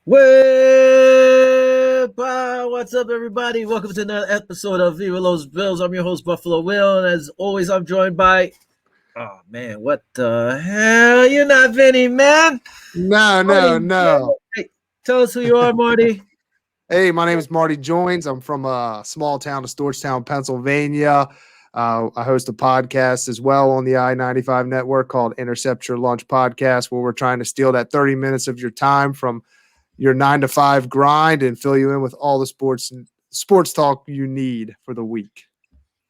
What's up, everybody? Welcome to another episode of Viva Los Bills. I'm your host, Buffalo Will, and as always, I'm joined by. Oh man, what the hell? You're not Vinny, man. No. Hey, tell us who you are, Marty. Hey, my name is Marty Joins. I'm from a small town of Stewartstown, Pennsylvania. I host a podcast as well on the I-95 network called Intercept Your Lunch podcast, where we're trying to steal that 30 minutes of your time from your 9 to 5 grind and fill you in with all the sports talk you need for the week.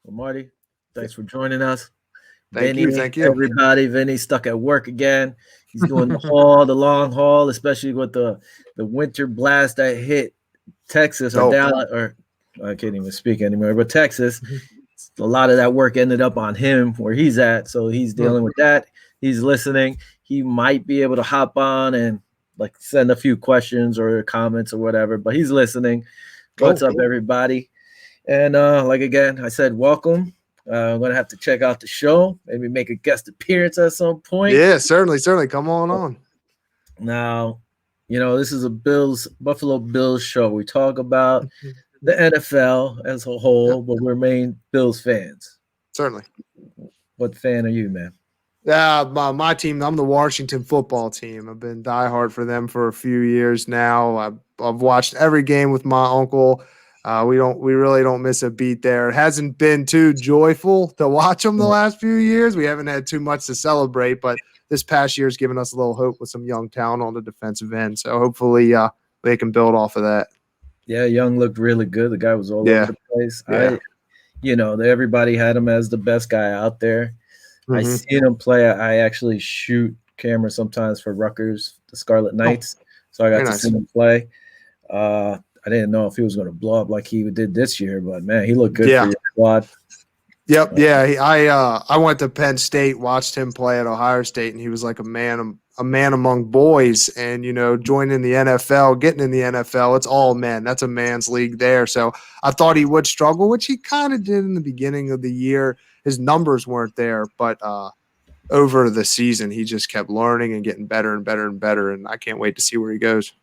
Well, Marty, thanks for joining us. Thank you. Everybody. Vinny's stuck at work again. He's doing the long haul, especially with the winter blast that hit Texas or Dallas, or I can't even speak anymore, but Texas. A lot of that work ended up on him where he's at, so he's dealing with that. He's listening. He might be able to hop on and send a few questions or comments or whatever, but he's listening. What's up, everybody? And again, I said welcome. I'm gonna have to check out the show, maybe make a guest appearance at some point. Yeah, certainly. Come on. Now, this is a Buffalo Bills show. We talk about the NFL as a whole, but we're main Bills fans. Certainly. What fan are you, man? My team, I'm the Washington football team. I've been diehard for them for a few years now. I've watched every game with my uncle. We really don't miss a beat there. It hasn't been too joyful to watch them the last few years. We haven't had too much to celebrate, but this past year has given us a little hope with some young talent on the defensive end. So hopefully they can build off of that. Yeah, Young looked really good. The guy was all over the place. Yeah. Everybody had him as the best guy out there. Mm-hmm. I seen him play. I actually shoot cameras sometimes for Rutgers, the Scarlet Knights. So I got to see him play. I didn't know if he was going to blow up like he did this year, but man, he looked good for your squad. Yep. I went to Penn State, watched him play at Ohio State, and he was like a man among boys. And, joining the NFL, getting in the NFL, it's all men. That's a man's league there. So I thought he would struggle, which he kind of did in the beginning of the year. His numbers weren't there, but over the season, he just kept learning and getting better and better and better. And I can't wait to see where he goes.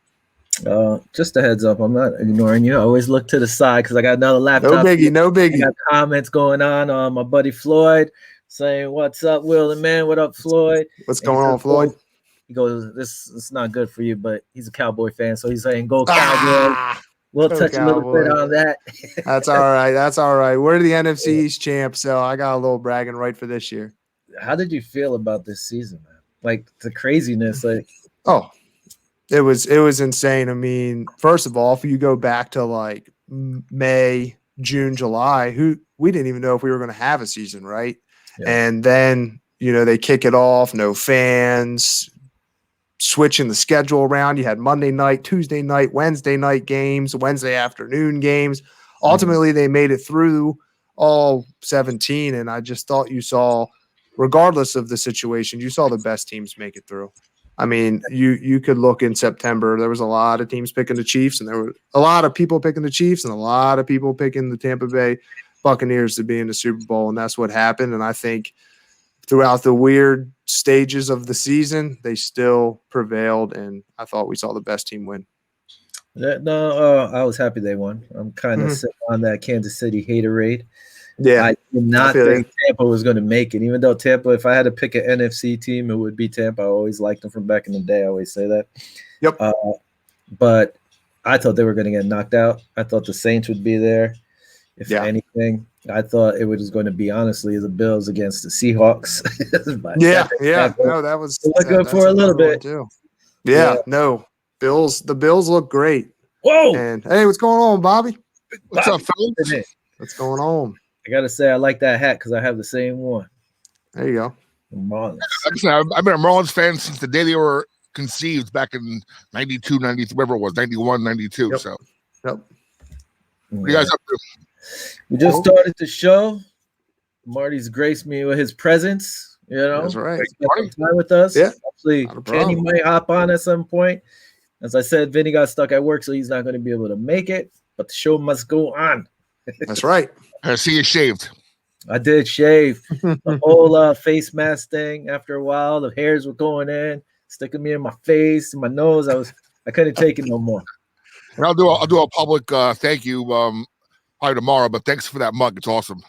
Just a heads up, I'm not ignoring you. I always look to the side because I got another laptop. No biggie. I got comments going on my buddy Floyd saying, "What's up, Will and man? What up, Floyd? What's going on, Floyd?" He goes, "This is not good for you," but he's a Cowboy fan, so he's saying, "Go Cowboys." We'll touch a little bit on that. That's all right. We're the NFC East champs, so I got a little bragging right for this year. How did you feel about this season, man? Like the craziness, It was insane. I mean, first of all, if you go back to May, June, July, we didn't even know if we were going to have a season, right? Yeah. And then, they kick it off, no fans, switching the schedule around. You had Monday night, Tuesday night, Wednesday night games, Wednesday afternoon games. Ultimately, they made it through all 17, and I just thought you saw, regardless of the situation, you saw the best teams make it through. I mean, you could look in September. There was a lot of teams picking the Chiefs, and there were a lot of people picking the Chiefs and a lot of people picking the Tampa Bay Buccaneers to be in the Super Bowl, and that's what happened. And I think throughout the weird stages of the season, they still prevailed, and I thought we saw the best team win. No, I was happy they won. I'm kind of sick on that Kansas City haterade. Yeah, I did not think Tampa was going to make it, even though Tampa, if I had to pick an NFC team, it would be Tampa. I always liked them from back in the day. I always say that. Yep. But I thought they were going to get knocked out. I thought the Saints would be there. If anything, I thought it was going to be, honestly, the Bills against the Seahawks. No, that was good for a little bit. Too. Yeah, no. The Bills look great. Whoa. And hey, what's going on, Bobby? What's up, fellas? What's going on? I gotta say, I like that hat because I have the same one. There you go. Marlins. I've been a Marlins fan since the day they were conceived back in 92, 93, whatever it was, 91, 92. Yep. So, yep. What are you guys up to? We just started the show. Marty's graced me with his presence. That's right. Spent some time with us. Yeah. Hopefully, Kenny might hop on at some point. As I said, Vinny got stuck at work, so he's not going to be able to make it. But the show must go on. That's right. I see you shaved. I did shave the whole face mask thing. After a while, the hairs were going in, sticking me in my face, in my nose. I couldn't take it no more. And I'll do a public thank you probably tomorrow. But thanks for that mug. It's awesome.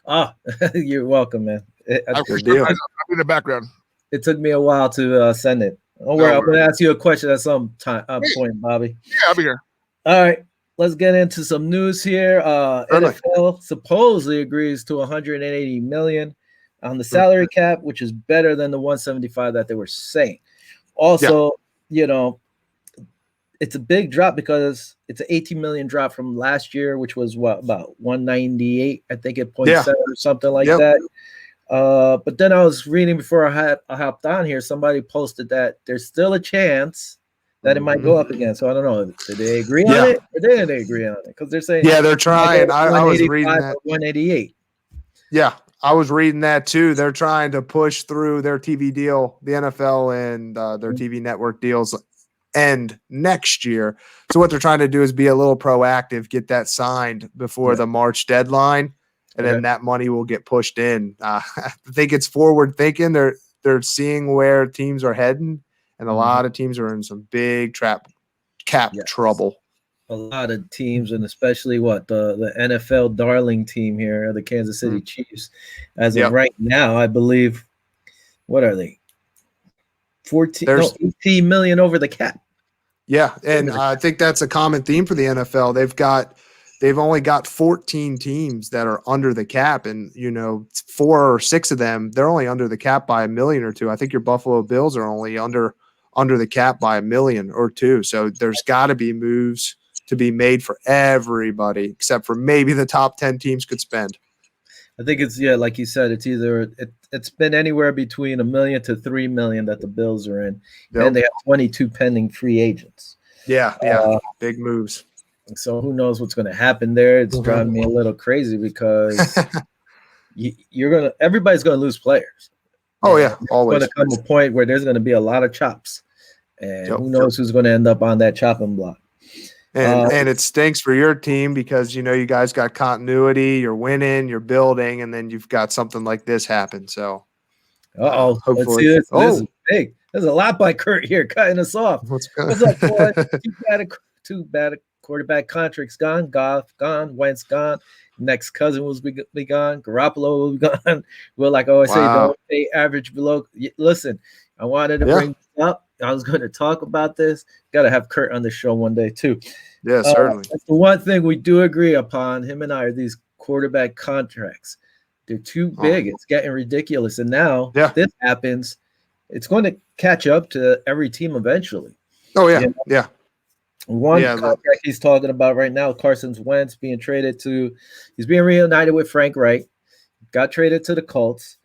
Ah, you're welcome, man. I'm in the background. It took me a while to send it. Don't worry, I'm going to ask you a question at some time point, Bobby. Yeah, I'll be here. All right, let's get into some news here. NFL supposedly agrees to $180 million on the salary cap, which is better than the $175 that they were saying. Also, it's a big drop because it's an $18 million drop from last year, which was about 198, I think at 0.7 or something like that. But then I was reading before I hopped on here. Somebody posted that there's still a chance that it might go up again. So I don't know. Did they agree on it or didn't they agree on it? Because they're saying they're trying. I was reading that 188. Yeah, I was reading that too. They're trying to push through their TV deal, the NFL and their TV network deals end next year. So what they're trying to do is be a little proactive, get that signed before the March deadline, and then that money will get pushed in. I think it's forward thinking. They're seeing where teams are heading, and a lot of teams are in some big cap trouble. A lot of teams, and especially the NFL darling team here, the Kansas City Chiefs. As of right now, I believe, what are they? 18 million over the cap. Yeah, and I think that's a common theme for the NFL. They've only got 14 teams that are under the cap, and 4 or 6 of them, they're only under the cap by $1 million or $2 million. I think your Buffalo Bills are only under the cap by $1 million or $2 million. So there's got to be moves to be made for everybody, except for maybe the top 10 teams could spend. I think it's like you said, it's either it's been anywhere between $1 million to $3 million that the Bills are in, and they have 22 pending free agents. Yeah, big moves. So who knows what's going to happen there? It's driving me a little crazy because everybody's going to lose players. Oh yeah, always. There's going to come a point where there's going to be a lot of chops, and who knows who's going to end up on that chopping block. And it stinks for your team because you guys got continuity, you're winning, you're building, and then you've got something like this happen. So, hopefully, this is big. There's a lot by Kurt here cutting us off. What's up, boy? Two bad quarterback contracts gone. Goff gone. Wentz gone. Next cousin will be gone. Garoppolo will be gone. Well, like I always say, don't pay average below. Listen, I wanted to bring this up. I was going to talk about this. Got to have Kurt on the show one day too. Yeah, certainly. That's the one thing we do agree upon, him and I, are these quarterback contracts. They're too big. It's getting ridiculous. And now this happens, it's going to catch up to every team eventually. Oh, yeah. One contract he's talking about right now, Carson Wentz being traded to – he's being reunited with Frank Reich. Got traded to the Colts.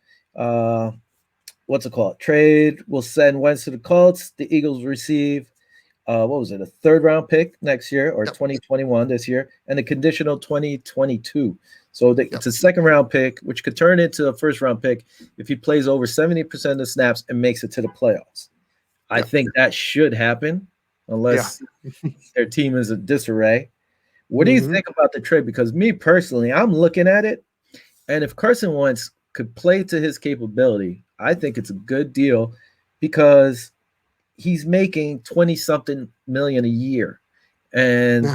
What's it called? Trade will send Wentz to the Colts. The Eagles receive, a 3rd-round pick next year or 2021 this year, and a conditional 2022. So it's a 2nd-round pick, which could turn into a 1st-round pick if he plays over 70% of the snaps and makes it to the playoffs. I think that should happen unless their team is a disarray. What do you think about the trade? Because me personally, I'm looking at it, and if Carson Wentz could play to his capability, I think it's a good deal because he's making 20-something million a year. And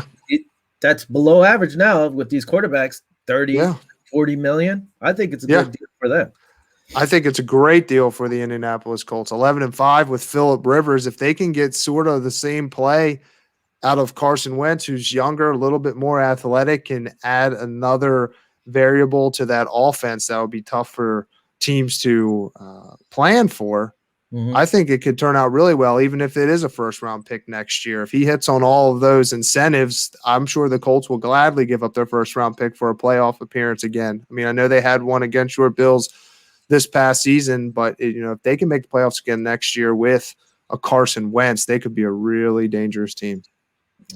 that's below average now with these quarterbacks, 30, 40 million. I think it's a good deal for them. I think it's a great deal for the Indianapolis Colts. 11-5 with Phillip Rivers. If they can get sort of the same play out of Carson Wentz, who's younger, a little bit more athletic, and add another variable to that offense, that would be tough for teams to plan for. I think it could turn out really well, even if it is a 1st-round pick next year. If he hits on all of those incentives, I'm sure the Colts will gladly give up their 1st-round pick for a playoff appearance again. I mean, I know they had one against your Bills this past season, but if they can make the playoffs again next year with a Carson Wentz, they could be a really dangerous team.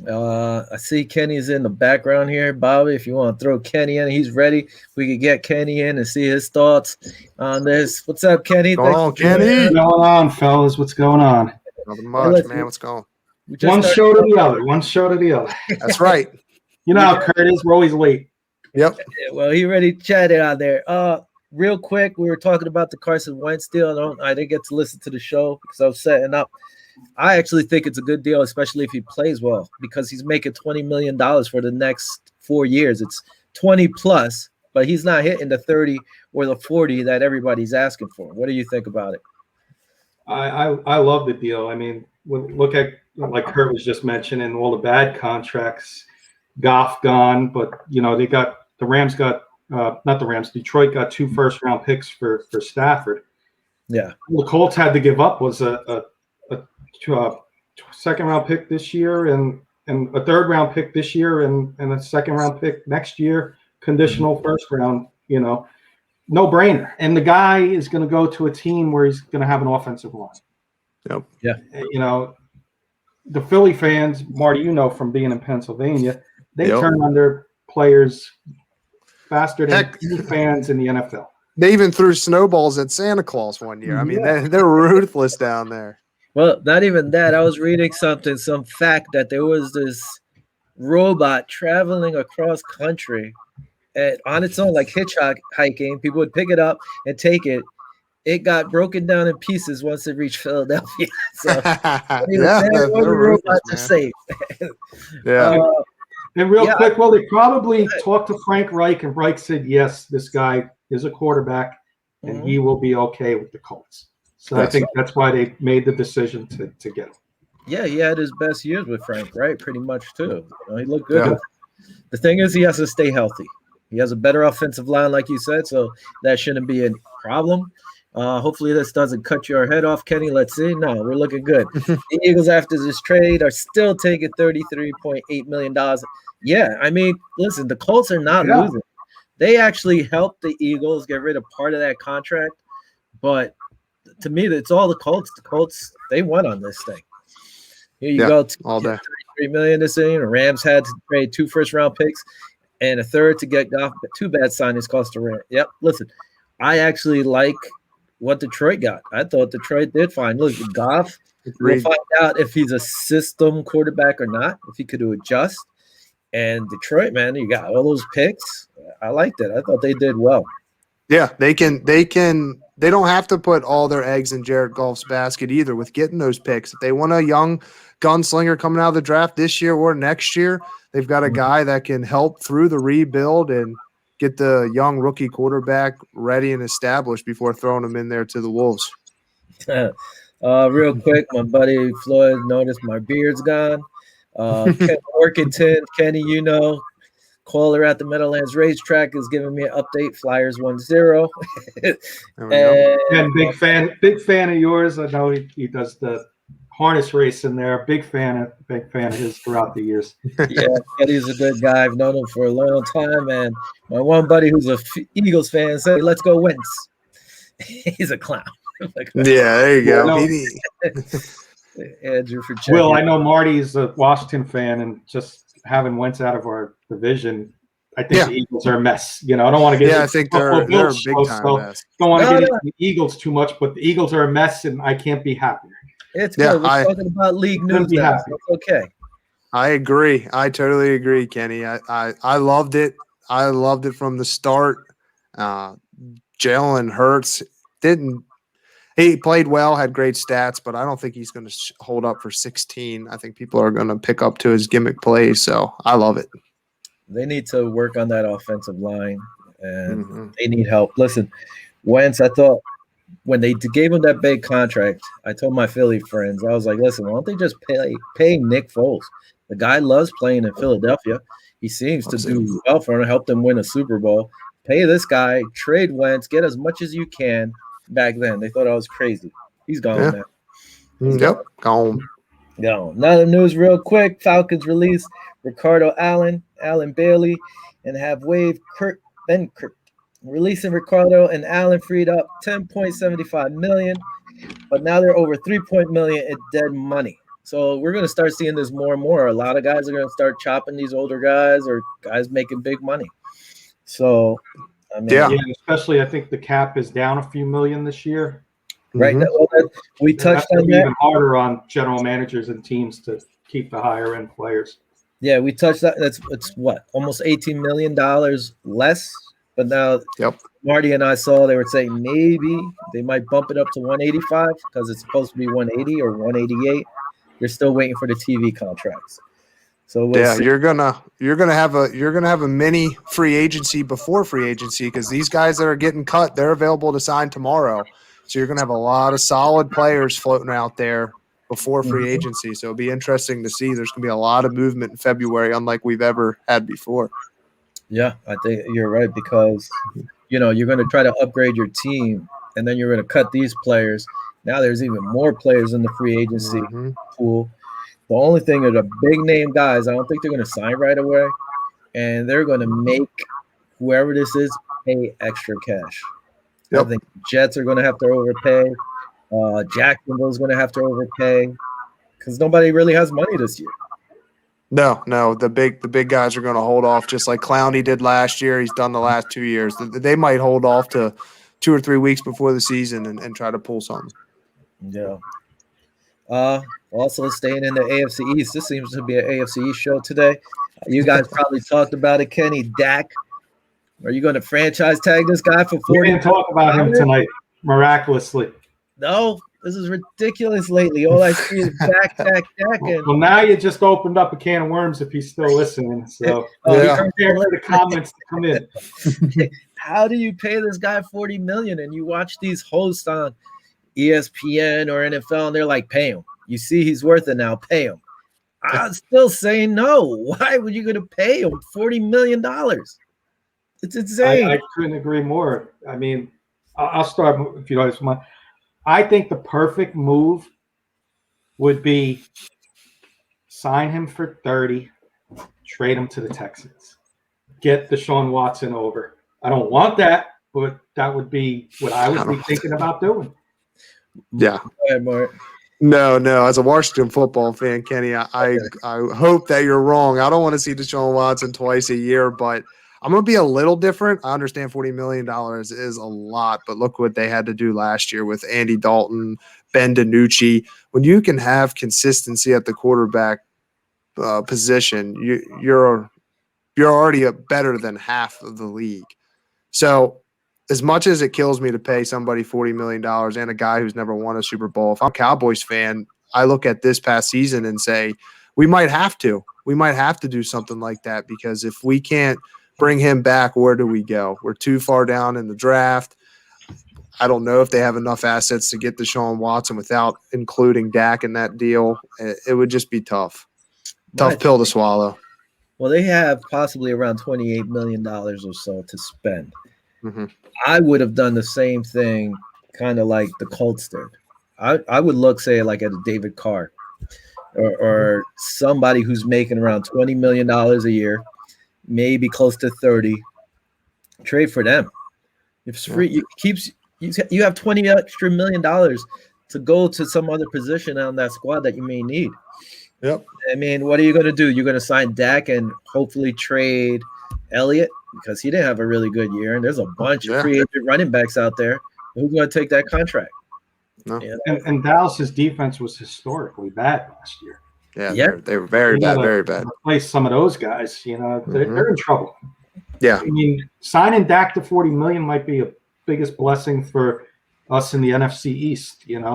I see Kenny's in the background here, Bobby. If you want to throw Kenny in, he's ready. We could get Kenny in and see his thoughts on this. What's up, Kenny? Kenny? What's going on, fellas? What's going on? Nothing much, man. What's going on? One show to the other. One show to the other. That's right. You know how Kurt is. We're always late. Yep. Yeah, well, he already chatted out there. Real quick, we were talking about the Carson Wentz deal. I didn't get to listen to the show because I was setting up. I actually think it's a good deal, especially if he plays well, because he's making $20 million for the next 4 years. It's 20 plus, but he's not hitting the 30 or the 40 that everybody's asking for. What do you think about it? I love the deal. I mean, look at, like Kurt was just mentioning, all the bad contracts. Goff gone, but they got the Rams got not the Rams. Detroit got 2 first-round picks for Stafford. Yeah, the Colts had to give up was a second-round pick this year and a third-round pick this year and a second-round pick next year, conditional first round. No brainer. And the guy is going to go to a team where he's going to have an offensive line. Yep. Yeah. The Philly fans, Marty, from being in Pennsylvania, they Yep. turn on their players faster than any fans in the NFL. They even threw snowballs at Santa Claus one year. I mean, they're ruthless down there. Well, not even that. I was reading some fact that there was this robot traveling across country and on its own, like hitchhiking. People would pick it up and take it. It got broken down in pieces once it reached Philadelphia. So, they're robot to save. Yeah. And real quick, well, they probably talked to Frank Reich, and Reich said, yes, this guy is a quarterback, and he will be okay with the Colts. So I think that's why they made the decision to get him. Yeah, he had his best years with Frank, right? Pretty much, too. He looked good. Yeah. The thing is, he has to stay healthy. He has a better offensive line, like you said, so that shouldn't be a problem. Hopefully this doesn't cut your head off, Kenny. Let's see. No, we're looking good. The Eagles, after this trade, are still taking $33.8 million. Yeah, I mean, listen, the Colts are not losing. They actually helped the Eagles get rid of part of that contract. But to me, it's all the Colts. The Colts, they won on this thing. Here you go. All day. $33 million this thing. The Rams had to trade 2 first-round picks and a third to get Goff. 2 bad signings cost the Rams. Yep, listen, I actually like what Detroit got. I thought Detroit did fine. Look, Goff, we'll find out if he's a system quarterback or not, if he could adjust. And Detroit, man, you got all those picks. I liked it. I thought they did well. Yeah, they don't have to put all their eggs in Jared Goff's basket either with getting those picks. If they want a young gunslinger coming out of the draft this year or next year, they've got a guy that can help through the rebuild and get the young rookie quarterback ready and established before throwing him in there to the Wolves. Real quick, my buddy Floyd noticed my beard's gone. Ken Workington, Kenny, caller at the Meadowlands Racetrack is giving me an update. Flyers 1-0. And big fan of yours. I know he does the harness race in there. Big fan of his throughout the years. Yeah, Kenny's a good guy. I've known him for a long time. And my one buddy who's a Eagles fan said, "Let's go Wentz." He's a clown. There you go. Andrew for checking. Will, I know Marty's a Washington fan, and just having Wentz out of our division, I think the Eagles are a mess. I don't want to get. Yeah, I think they're a big time mess. Don't want to get into the Eagles too much, but the Eagles are a mess, and I can't be happier. It's good. We're talking about league news now. Okay. I agree. I totally agree, Kenny. I loved it. I loved it from the start. Jalen Hurts he played well, had great stats, but I don't think he's going to hold up for 16. I think people are going to pick up to his gimmick plays, so I love it. They need to work on that offensive line, and they need help. Listen, Wentz, I thought when they gave him that big contract, I told my Philly friends, I was like, listen, why don't they just pay Nick Foles? The guy loves playing in Philadelphia. He seems to do well for him, help them win a Super Bowl. Pay this guy, trade Wentz, get as much as you can. Back then, they thought I was crazy. He's gone now. Gone. Another news real quick. Falcons release Ricardo Allen Bailey, and have waived Kurt Benkert. Releasing Ricardo and Allen freed up $10.75 million, but now they're over $3 million in dead money. So we're going to start seeing this more and more. A lot of guys are going to start chopping these older guys or guys making big money. So, I mean, especially I think the cap is down a few million this year. Right. We touched on that. Even harder on general managers and teams to keep the higher end players. Yeah, we touched that. It's what, almost $18 million less But now, Marty and I saw they were saying maybe they might bump it up to 185 because it's supposed to be 180 or 188. They're still waiting for the TV contracts. So we'll see. you're gonna have a mini free agency before free agency because these guys that are getting cut, they're available to sign tomorrow. So you're gonna have a lot of solid players floating out there before free agency. So it'll be interesting to see. There's gonna be a lot of movement in February, unlike we've ever had before. Yeah, I think you're right because you're going to try to upgrade your team, and then you're going to cut these players. Now there's even more players in the free agency pool. The only thing are the big name guys. I don't think they're going to sign right away, and they're going to make whoever this is pay extra cash. I think Jets are going to have to overpay. Jacksonville's going to have to overpay because nobody really has money this year. No, the big guys are going to hold off just like Clowney did last year. He's done the last 2 years. They might hold off to 2 or 3 weeks before the season and try to pull something. Yeah. Also staying in the AFC East. This seems to be an AFC East show today. You guys probably talked about it, Kenny. Dak. Are you going to franchise tag this guy for 40? We didn't talk about him tonight, miraculously. No, this is ridiculous lately. All I see is Dak. Well, now you just opened up a can of worms if he's still listening. So prepare for the comments to come in. How do you pay this guy $40 million and you watch these hosts on ESPN or NFL and they're like, pay him. You see he's worth it now, pay him. I'm still saying no. Why would you going to pay him $40 million? It's insane. I couldn't agree more. I mean, I'll start if you guys want. I think the perfect move would be sign him for 30, trade him to the Texans, get Deshaun Watson over. I don't want that, but that would be what I would be thinking about doing. Yeah. Go ahead, Mark. No. As a Washington football fan, Kenny, I hope that you're wrong. I don't want to see Deshaun Watson twice a year, but I'm going to be a little different. I understand $40 million is a lot, but look what they had to do last year with Andy Dalton, Ben DiNucci. When you can have consistency at the quarterback position, you're already better than half of the league. So as much as it kills me to pay somebody $40 million and a guy who's never won a Super Bowl, if I'm a Cowboys fan, I look at this past season and say, we might have to. We might have to do something like that because if we can't bring him back, where do we go? We're too far down in the draft. I don't know if they have enough assets to get Deshaun Watson without including Dak in that deal. It would just be tough. Tough pill to swallow. Well, they have possibly around $28 million or so to spend. Mm-hmm. I would have done the same thing, kind of like the Colts did. I would look, say, like at a David Carr or somebody who's making around $20 million a year, maybe close to 30. Trade for them. If it's free, you have $20 extra million to go to some other position on that squad that you may need. Yep. I mean, what are you going to do? You're going to sign Dak and hopefully trade Elliott because he didn't have a really good year, and there's a bunch of free agent running backs out there. Who's going to take that contract? No. And Dallas's defense was historically bad last year. Yeah. They were very bad, very bad. Replace some of those guys, they're in trouble. Yeah. I mean, signing Dak to $40 million might be a biggest blessing for us in the NFC East. You ain't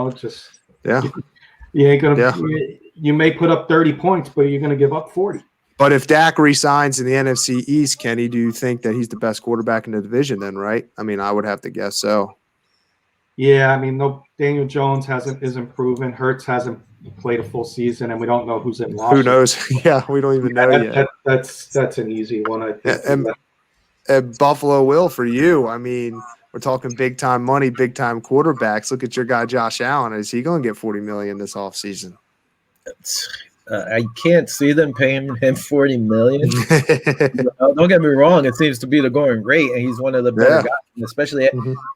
gonna. You may put up 30 points, but you're going to give up 40. But if Dak resigns in the NFC East, Kenny, do you think that he's the best quarterback in the division then, right? I mean, I would have to guess so. Yeah, I mean, no, Daniel Jones isn't proven. Hurts hasn't played a full season, and we don't know who's in Washington. Who knows? Yeah, we don't even know yet. That's an easy one, I think. And Buffalo will for you. I mean, we're talking big-time money, big-time quarterbacks. Look at your guy Josh Allen. Is he going to get $40 million this offseason? I can't see them paying him $40 million. Don't get me wrong; it seems to be the going rate, and he's one of the better guys. And especially,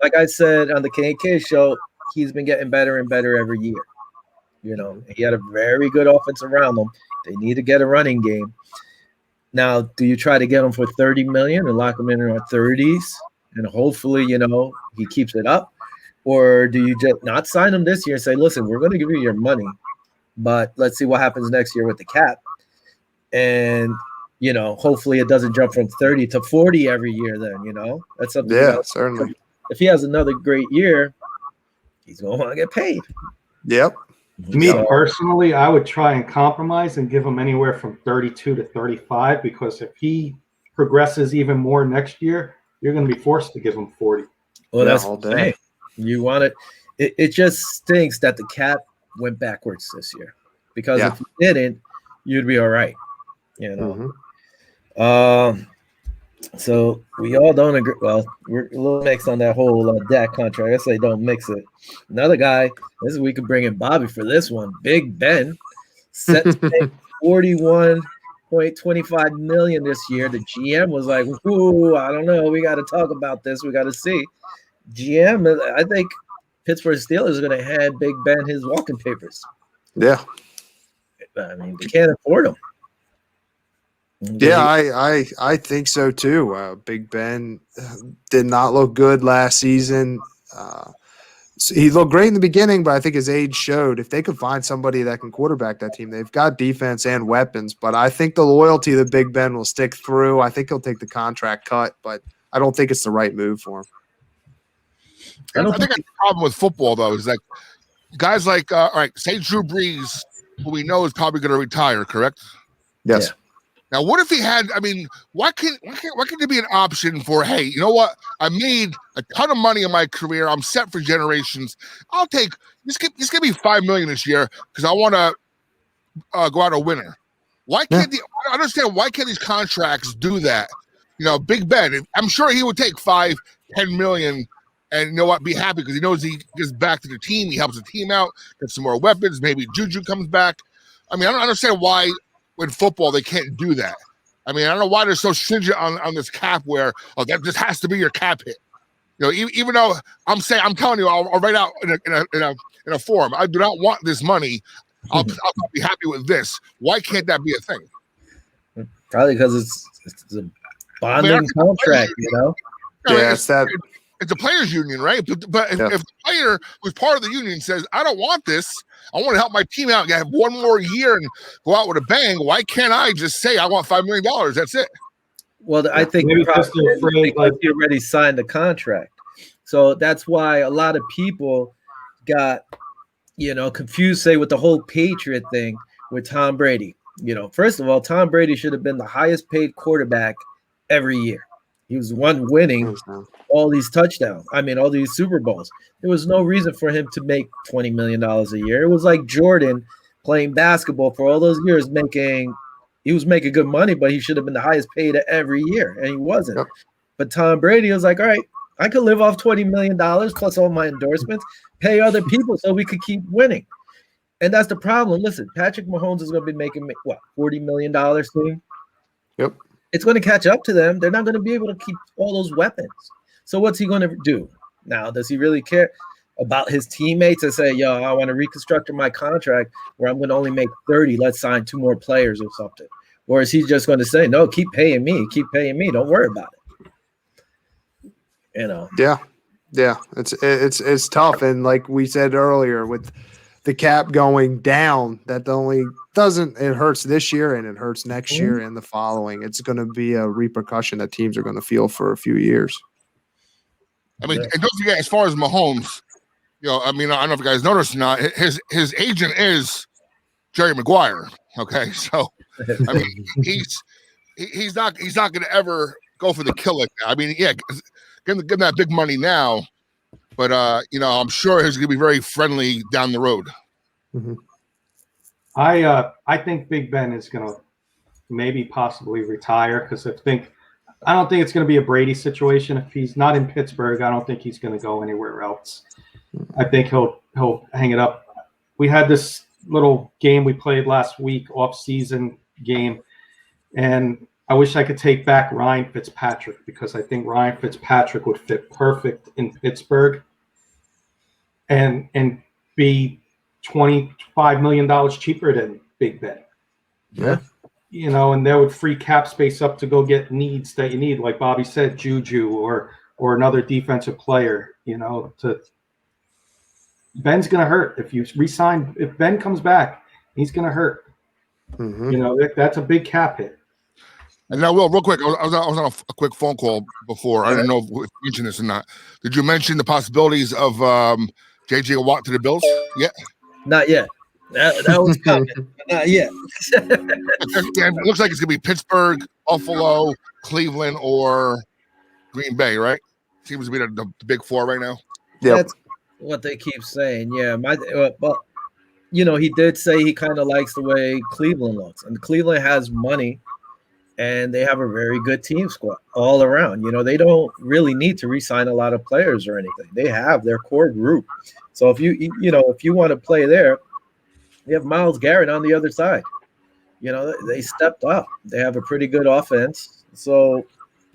like I said on the K&K show, he's been getting better and better every year. He had a very good offense around him. They need to get a running game. Now, do you try to get him for $30 million and lock him in our 30s, and hopefully, he keeps it up, or do you just not sign him this year and say, "Listen, we're going to give you your money, but let's see what happens next year with the cap." And, hopefully it doesn't jump from 30 to 40 every year. Then that's something. Yeah, certainly. If he has another great year, he's going to want to get paid. Yep. Me personally, I would try and compromise and give him anywhere from 32 to 35, because if he progresses even more next year, you're going to be forced to give him 40. Well, that's all day. You want it. It just stinks that the cap went backwards this year, because if you didn't, you'd be all right. So we all don't agree. Well, we're a little mixed on that whole Dak contract. I say don't mix it. Another guy, we could bring in Bobby for this one. Big Ben, set to pay $41.25 million this year. The GM was like, "Ooh, I don't know. We got to talk about this. We got to see." GM, I think Pittsburgh Steelers are going to hand Big Ben his walking papers. Yeah, I mean, they can't afford him. Yeah, I think so too. Big Ben did not look good last season. He looked great in the beginning, but I think his age showed. If they could find somebody that can quarterback that team, they've got defense and weapons. But I think the loyalty that Big Ben will stick through. I think he'll take the contract cut, but I don't think it's the right move for him. I think that's the problem with football, though, is that guys like, all right, say Drew Brees, who we know is probably going to retire, correct? Yes. Yeah. Now, what if he had? I mean, why can't there be an option for? Hey, you know what? I made a ton of money in my career. I'm set for generations. I'll take just give me $5 million this year because I want to go out a winner. Why can't I understand why can't these contracts do that? Big Ben. I'm sure he would take $5-10 million, and you know what? Be happy because he knows he gets back to the team. He helps the team out, gets some more weapons. Maybe Juju comes back. I mean, I don't understand why. In football, they can't do that. I mean, I don't know why they're so stringent on this cap where that just has to be your cap hit. Even though I'm telling you, I'll write out in a form. I do not want this money. I'll be happy with this. Why can't that be a thing? Probably because it's a bonding contract, It's a players' union, right? But if the player who's part of the union says, "I don't want this. I want to help my team out. Have one more year and go out with a bang." Why can't I just say I want $5 million? That's it. Well, I think because he already signed the contract, so that's why a lot of people got confused. Say with the whole Patriot thing with Tom Brady. First of all, Tom Brady should have been the highest paid quarterback every year. He was the one winning all these touchdowns. I mean, all these Super Bowls. There was no reason for him to make $20 million a year. It was like Jordan playing basketball for all those years, he was making good money, but he should have been the highest paid every year, and he wasn't. Yep. But Tom Brady was like, all right, I could live off $20 million plus all my endorsements, pay other people so we could keep winning. And that's the problem. Listen, Patrick Mahomes is going to be making, $40 million soon? Yep. It's going to catch up to them. They're not going to be able to keep all those weapons. So what's he going to do now? Does he really care about his teammates and say, "Yo, I want to reconstruct my contract where I'm going to only make 30. Let's sign 2 more players or something"? Or is he just going to say, "No, keep paying me. Don't worry about it"? Yeah. It's tough, and like we said earlier, with the cap going down, that it hurts this year and it hurts next year and the following. It's going to be a repercussion that teams are going to feel for a few years. I mean, and don't forget, as far as Mahomes, I mean, I don't know if you guys noticed or not, his agent is Jerry Maguire. Okay, so I mean, he's not going to ever go for the kill like that. I mean, give him that big money now, but I'm sure he's going to be very friendly down the road. Mm-hmm. I think Big Ben is going to maybe possibly retire because I don't think it's going to be a Brady situation. If he's not in Pittsburgh, I don't think he's going to go anywhere else. I think he'll hang it up. We had this little game we played last week, off-season game, and I wish I could take back Ryan Fitzpatrick because I think Ryan Fitzpatrick would fit perfect in Pittsburgh and be $25 million cheaper than Big Ben. Yeah. And that would free cap space up to go get needs that you need, like Bobby said, Juju or another defensive player. Ben's gonna hurt if you resign. If Ben comes back, he's gonna hurt. Mm-hmm. That's a big cap hit. And now, Will, real quick, I was on a quick phone call before. I didn't know if you mentioned this or not. Did you mention the possibilities of J.J. Watt to the Bills? Yeah. Not yet. That was coming. Not yet. And it looks like it's going to be Pittsburgh, Buffalo, Cleveland, or Green Bay, right? Seems to be the big four right now. Yep. That's what they keep saying. Yeah. But, he did say he kind of likes the way Cleveland looks. And Cleveland has money, and they have a very good team squad all around. They don't really need to re-sign a lot of players or anything. They have their core group. So if you want to play there, you have Myles Garrett on the other side. They stepped up. They have a pretty good offense. So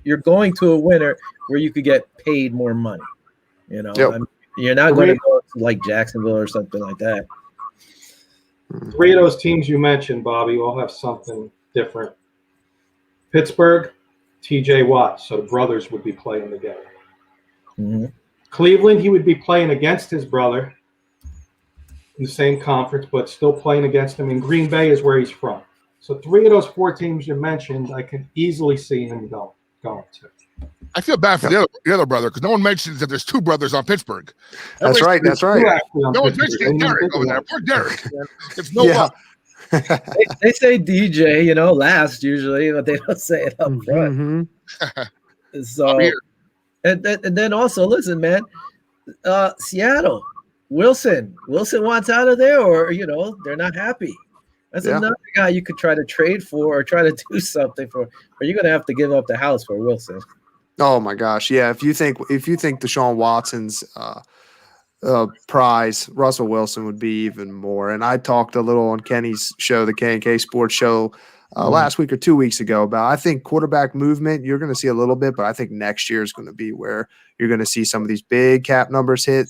you're going to a winner where you could get paid more money. Yep. You're not going to go to like Jacksonville or something like that. 3 of those teams you mentioned, Bobby, all have something different. Pittsburgh, T.J. Watt, so the brothers would be playing together. Mm-hmm. Cleveland, he would be playing against his brother in the same conference, but still playing against him. And Green Bay is where he's from. So 3 of those 4 teams you mentioned, I can easily see him going to. I feel bad for the other brother because no one mentions that there's 2 brothers on Pittsburgh. That's right. No one's mentioning Derek over there. Poor Derek. It's no love. They say DJ, last usually, but they don't say it up front. Mm-hmm. So, and then also, listen, man, Seattle, Wilson wants out of there, or they're not happy. That's another guy you could try to trade for or try to do something for, or you're gonna have to give up the house for Wilson. Oh my gosh, yeah. If you think Deshaun Watson's prize, Russell Wilson would be even more. And I talked a little on Kenny's show, the K&K Sports Show, last week or 2 weeks ago about I think quarterback movement you're going to see a little bit, but I think next year is going to be where you're going to see some of these big cap numbers hit,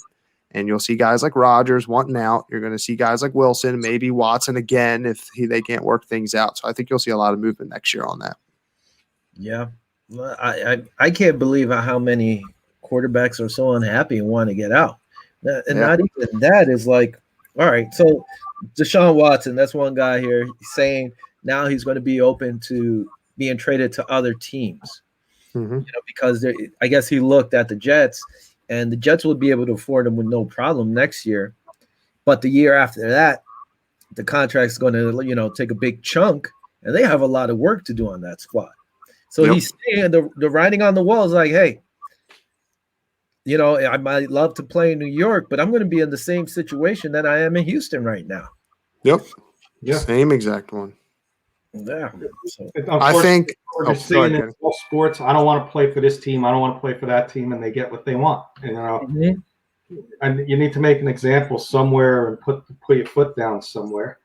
and you'll see guys like Rodgers wanting out. You're going to see guys like Wilson, maybe Watson again if they can't work things out. So I think you'll see a lot of movement next year on that. Yeah. I can't believe how many quarterbacks are so unhappy and want to get out. And not even that is like, all right, so Deshaun Watson, that's one guy here saying now he's going to be open to being traded to other teams. Mm-hmm. Because I guess he looked at the Jets, and the Jets would be able to afford him with no problem next year. But the year after that, the contract's going to, take a big chunk, and they have a lot of work to do on that squad. So he's saying the writing on the wall is like, hey, I might love to play in New York, but I'm going to be in the same situation that I am in Houston right now. Yep. Yeah. Same exact one. Yeah. So, I think we're just seeing in all sports, I don't want to play for this team. I don't want to play for that team, and they get what they want. And you need to make an example somewhere and put your foot down somewhere,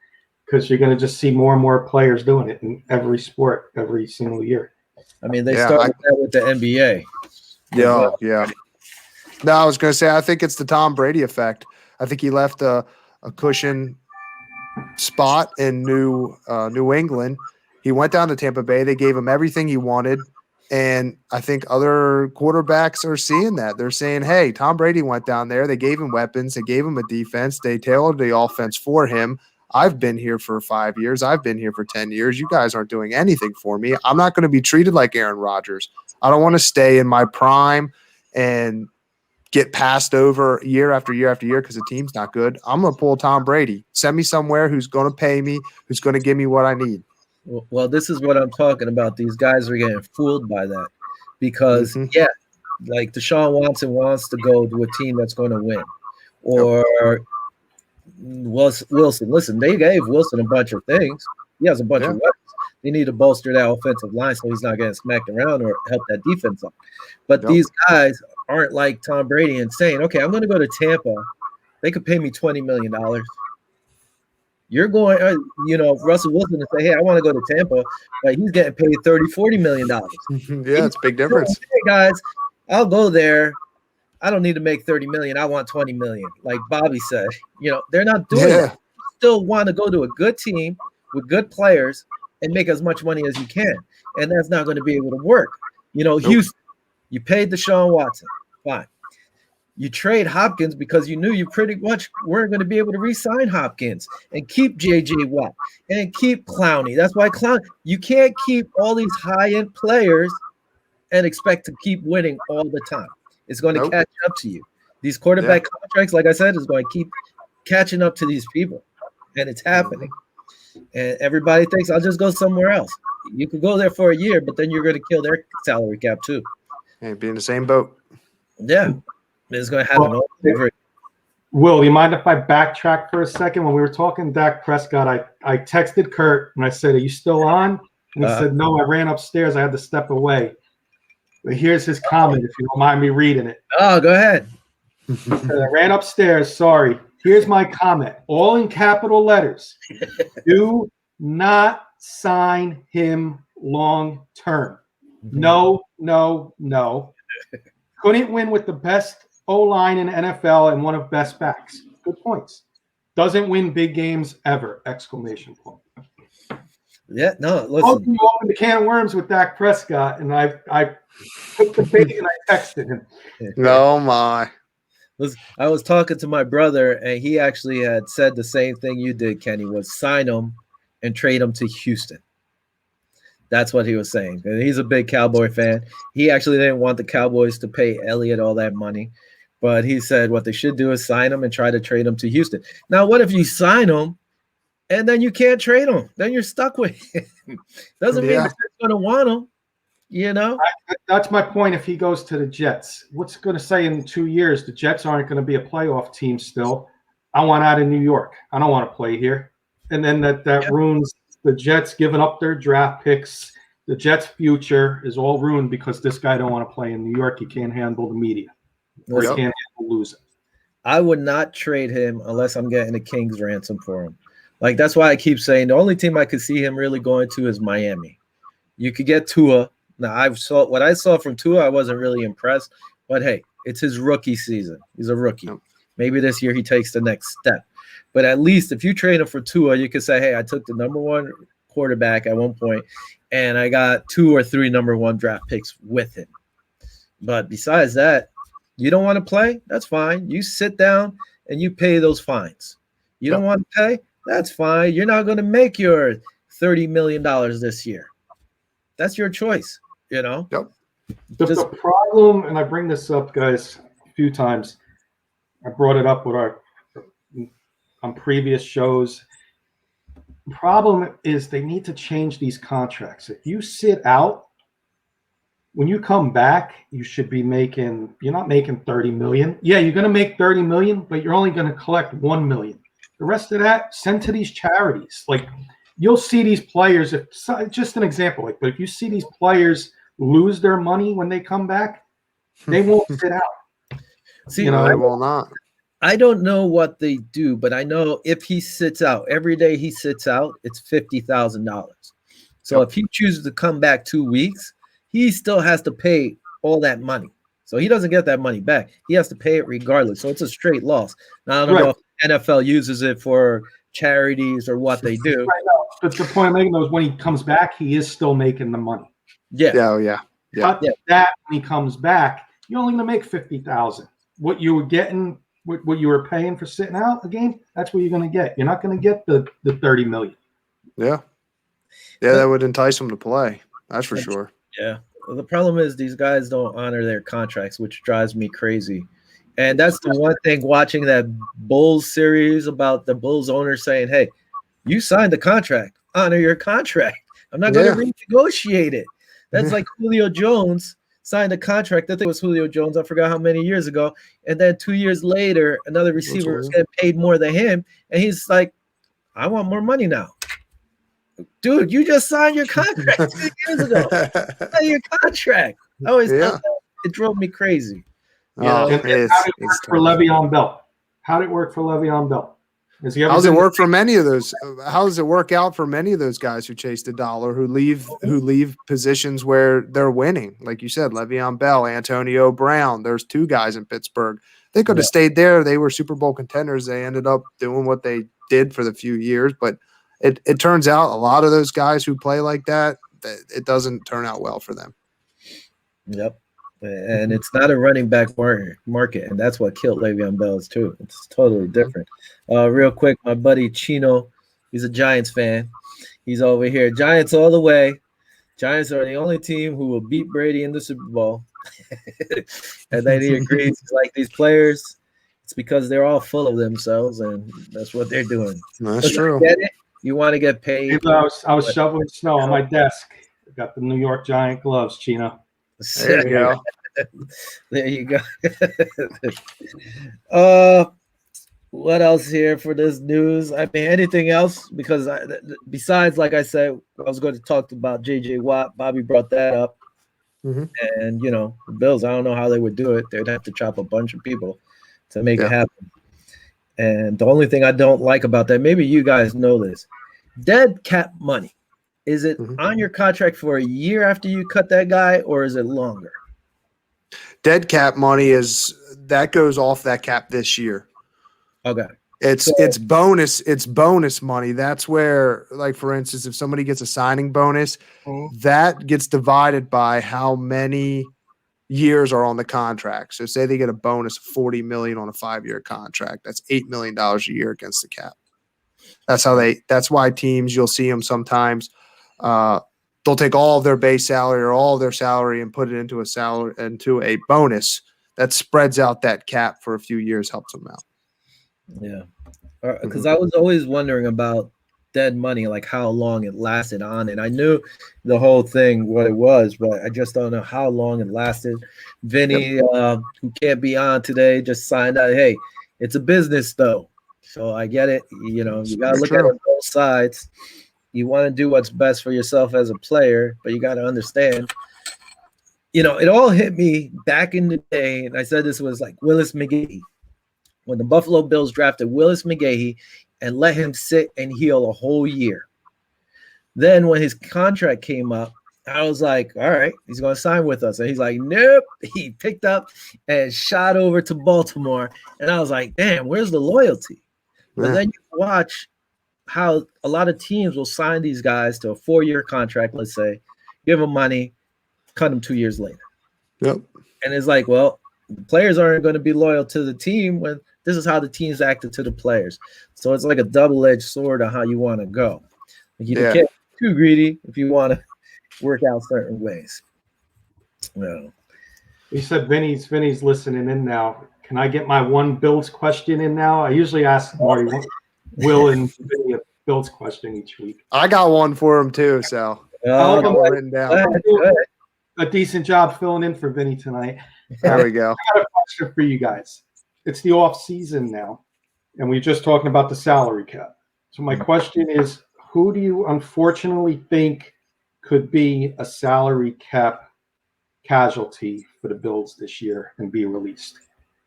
because you're going to just see more and more players doing it in every sport every single year. I mean, they started that with the NBA. Yeah. No, I was going to say, I think it's the Tom Brady effect. I think he left a cushion spot in New England. He went down to Tampa Bay. They gave him everything he wanted. And I think other quarterbacks are seeing that. They're saying, hey, Tom Brady went down there. They gave him weapons. They gave him a defense. They tailored the offense for him. I've been here for 5 years. I've been here for 10 years. You guys aren't doing anything for me. I'm not going to be treated like Aaron Rodgers. I don't want to stay in my prime and get passed over year after year after year because the team's not good. I'm going to pull Tom Brady. Send me somewhere who's going to pay me, who's going to give me what I need. Well, this is what I'm talking about. These guys are getting fooled by that because, like Deshaun Watson wants to go to a team that's going to win. Or Wilson. Listen, they gave Wilson a bunch of things. He has a bunch of weapons. They need to bolster that offensive line so he's not getting smacked around or help that defense up. But these guys aren't like Tom Brady and saying, okay, I'm going to go to Tampa. They could pay me $20 million. You're going, Russell Wilson to say, hey, I want to go to Tampa, but he's getting paid $30-40 million. It's a big difference. Hey, guys, I'll go there. I don't need to make $30 million. I want $20 million. Like Bobby said, they're not doing that. You still want to go to a good team with good players and make as much money as you can. And that's not going to be able to work. Houston, you paid Deshaun Watson. Fine. You trade Hopkins because you knew you pretty much weren't going to be able to re-sign Hopkins and keep J.J. Watt and keep Clowney. That's why you can't keep all these high-end players and expect to keep winning all the time. It's going to catch up to you. These quarterback contracts, like I said, is going to keep catching up to these people, and it's happening. And everybody thinks I'll just go somewhere else. You could go there for a year, but then you're going to kill their salary cap too. And be in the same boat. Yeah. It's going to happen all over. Will, you mind if I backtrack for a second? When we were talking Dak Prescott, I texted Kurt and I said, "Are you still on?" And he said, "No, I ran upstairs. I had to step away." But here's his comment, if you don't mind me reading it. Oh, go ahead. I ran upstairs. Sorry. Here's my comment, all in capital letters. Do not sign him long term. No, no, no. Couldn't win with the best O-line in the NFL and one of best backs. Good points. Doesn't win big games ever! Exclamation point. Yeah, no, listen. You opened the can of worms with Dak Prescott, and I took the bait and I texted him. Oh my. I was talking to my brother, and he actually had said the same thing you did, Kenny, was sign him and trade him to Houston. That's what he was saying. And he's a big Cowboy fan. He actually didn't want the Cowboys to pay Elliott all that money. But he said what they should do is sign him and try to trade him to Houston. Now, what if you sign him and then you can't trade him? Then you're stuck with him. Doesn't mean they're going to want him, you know? That's my point. If he goes to the Jets, what's it going to say in 2 years? The Jets aren't going to be a playoff team still. I want out of New York. I don't want to play here. And then that ruins the Jets giving up their draft picks. The Jets' future is all ruined because this guy don't want to play in New York. He can't handle the media. Or he can't handle losing. I would not trade him unless I'm getting a king's ransom for him. Like, that's why I keep saying the only team I could see him really going to is Miami. You could get Tua. Now, what I saw from Tua, I wasn't really impressed. But, hey, it's his rookie season. He's a rookie. Maybe this year he takes the next step. But at least if you trade him for Tua, you could say, hey, I took the number one quarterback at one point, and I got 2 or 3 number one draft picks with him. But besides that, you don't want to play? That's fine. You sit down and you pay those fines. You don't want to pay? That's fine. You're not going to make your $30 million this year. That's your choice, you know? The problem, and I bring this up, guys, a few times. I brought it up with on previous shows. The problem is they need to change these contracts. If you sit out, when you come back, you should be making, you're not making 30 million. Yeah, you're going to make 30 million, but you're only going to collect 1 million. The rest of that, send to these charities. Like, you'll see these players, just an example, but if you see these players lose their money when they come back, they won't sit out. See, they will not. I don't know what they do, but I know if he sits out, every day he sits out, it's $50,000. So if he chooses to come back 2 weeks, he still has to pay all that money. So he doesn't get that money back. He has to pay it regardless. So it's a straight loss. Now, I don't know if NFL uses it for charities or what they do. But the point I'm making, though, is when he comes back, he is still making the money. Yeah. Cut that when he comes back, you're only going to make $50,000. What you were getting, what you were paying for sitting out a game, that's what you're going to get. You're not going to get the $30 million. Yeah, that would entice him to play. That's for sure. Yeah. Well, the problem is these guys don't honor their contracts, which drives me crazy. And that's the one thing watching that Bulls series about the Bulls owner saying, hey, you signed the contract. Honor your contract. I'm not going to renegotiate it. That's like Julio Jones signed a contract. I think it was Julio Jones. I forgot how many years ago. And then 2 years later, another receiver was getting paid more than him. And he's like, I want more money now. Dude, you just signed your contract 2 years ago. Your contract. I always thought that. It drove me crazy. How did it work for Le'Veon Bell? How did it work for Le'Veon Bell? How does it work for many of those? How does it work out for many of those guys who chase the dollar, who leave positions where they're winning? Like you said, Le'Veon Bell, Antonio Brown. There's 2 guys in Pittsburgh. They could have stayed there. They were Super Bowl contenders. They ended up doing what they did for the few years. But it turns out a lot of those guys who play like that, it doesn't turn out well for them. Yep. And it's not a running back market, and that's what killed Le'Veon Bell's too. It's totally different. Real quick, my buddy Chino, he's a Giants fan. He's over here. Giants all the way. Giants are the only team who will beat Brady in the Super Bowl. And then he agrees, like these players, it's because they're all full of themselves, and that's what they're doing. That's true. Get it? You want to get paid? I was shoveling snow on my desk. I got the New York Giant gloves, Chino. There you go. There you go. What else here for this news? I mean, anything else? Because besides, like I said, I was going to talk about J.J. Watt. Bobby brought that up. Mhm. And, the Bills, I don't know how they would do it. They'd have to chop a bunch of people to make it happen. And the only thing I don't like about that, maybe you guys know this, dead cap money. Is it on your contract for a year after you cut that guy, or is it longer? Dead cap money that goes off that cap this year. Okay. It's bonus money. That's where, like, for instance, if somebody gets a signing bonus, that gets divided by how many years are on the contract. So say they get a bonus of $40 million on a 5-year contract. That's $8 million a year against the cap. That's why teams, you'll see them sometimes, they'll take all of their base salary or all of their salary and put it into a bonus that spreads out that cap for a few years, helps them out. Yeah, because I was always wondering about dead money, like how long it lasted on it. I knew the whole thing, what it was, but I just don't know how long it lasted. Vinny, who can't be on today, just signed out. Hey, it's a business though, so I get it. You got to look at it on both sides. You want to do what's best for yourself as a player, but you got to understand. It all hit me back in the day, and I said this was like Willis McGahee. When the Buffalo Bills drafted Willis McGahee and let him sit and heal a whole year. Then when his contract came up, I was like, all right, he's going to sign with us. And he's like, nope. He picked up and shot over to Baltimore. And I was like, damn, where's the loyalty? But then you watch how a lot of teams will sign these guys to a 4-year contract, let's say, give them money, cut them 2 years later. Yep. And it's like, well, the players aren't going to be loyal to the team when this is how the team's acted to the players. So it's like a double-edged sword on how you want to go. You can't be too greedy if you want to work out certain ways. No. You said Vinny's listening in now. Can I get my one Bills question in now? I usually ask Marty, Will and Vinny a Bills question each week. I got one for him too, so I got one written down. A decent job filling in for Vinny tonight. There we go. I got a question for you guys. It's the off season now, and we're just talking about the salary cap. So my question is, who do you unfortunately think could be a salary cap casualty for the Bills this year and be released?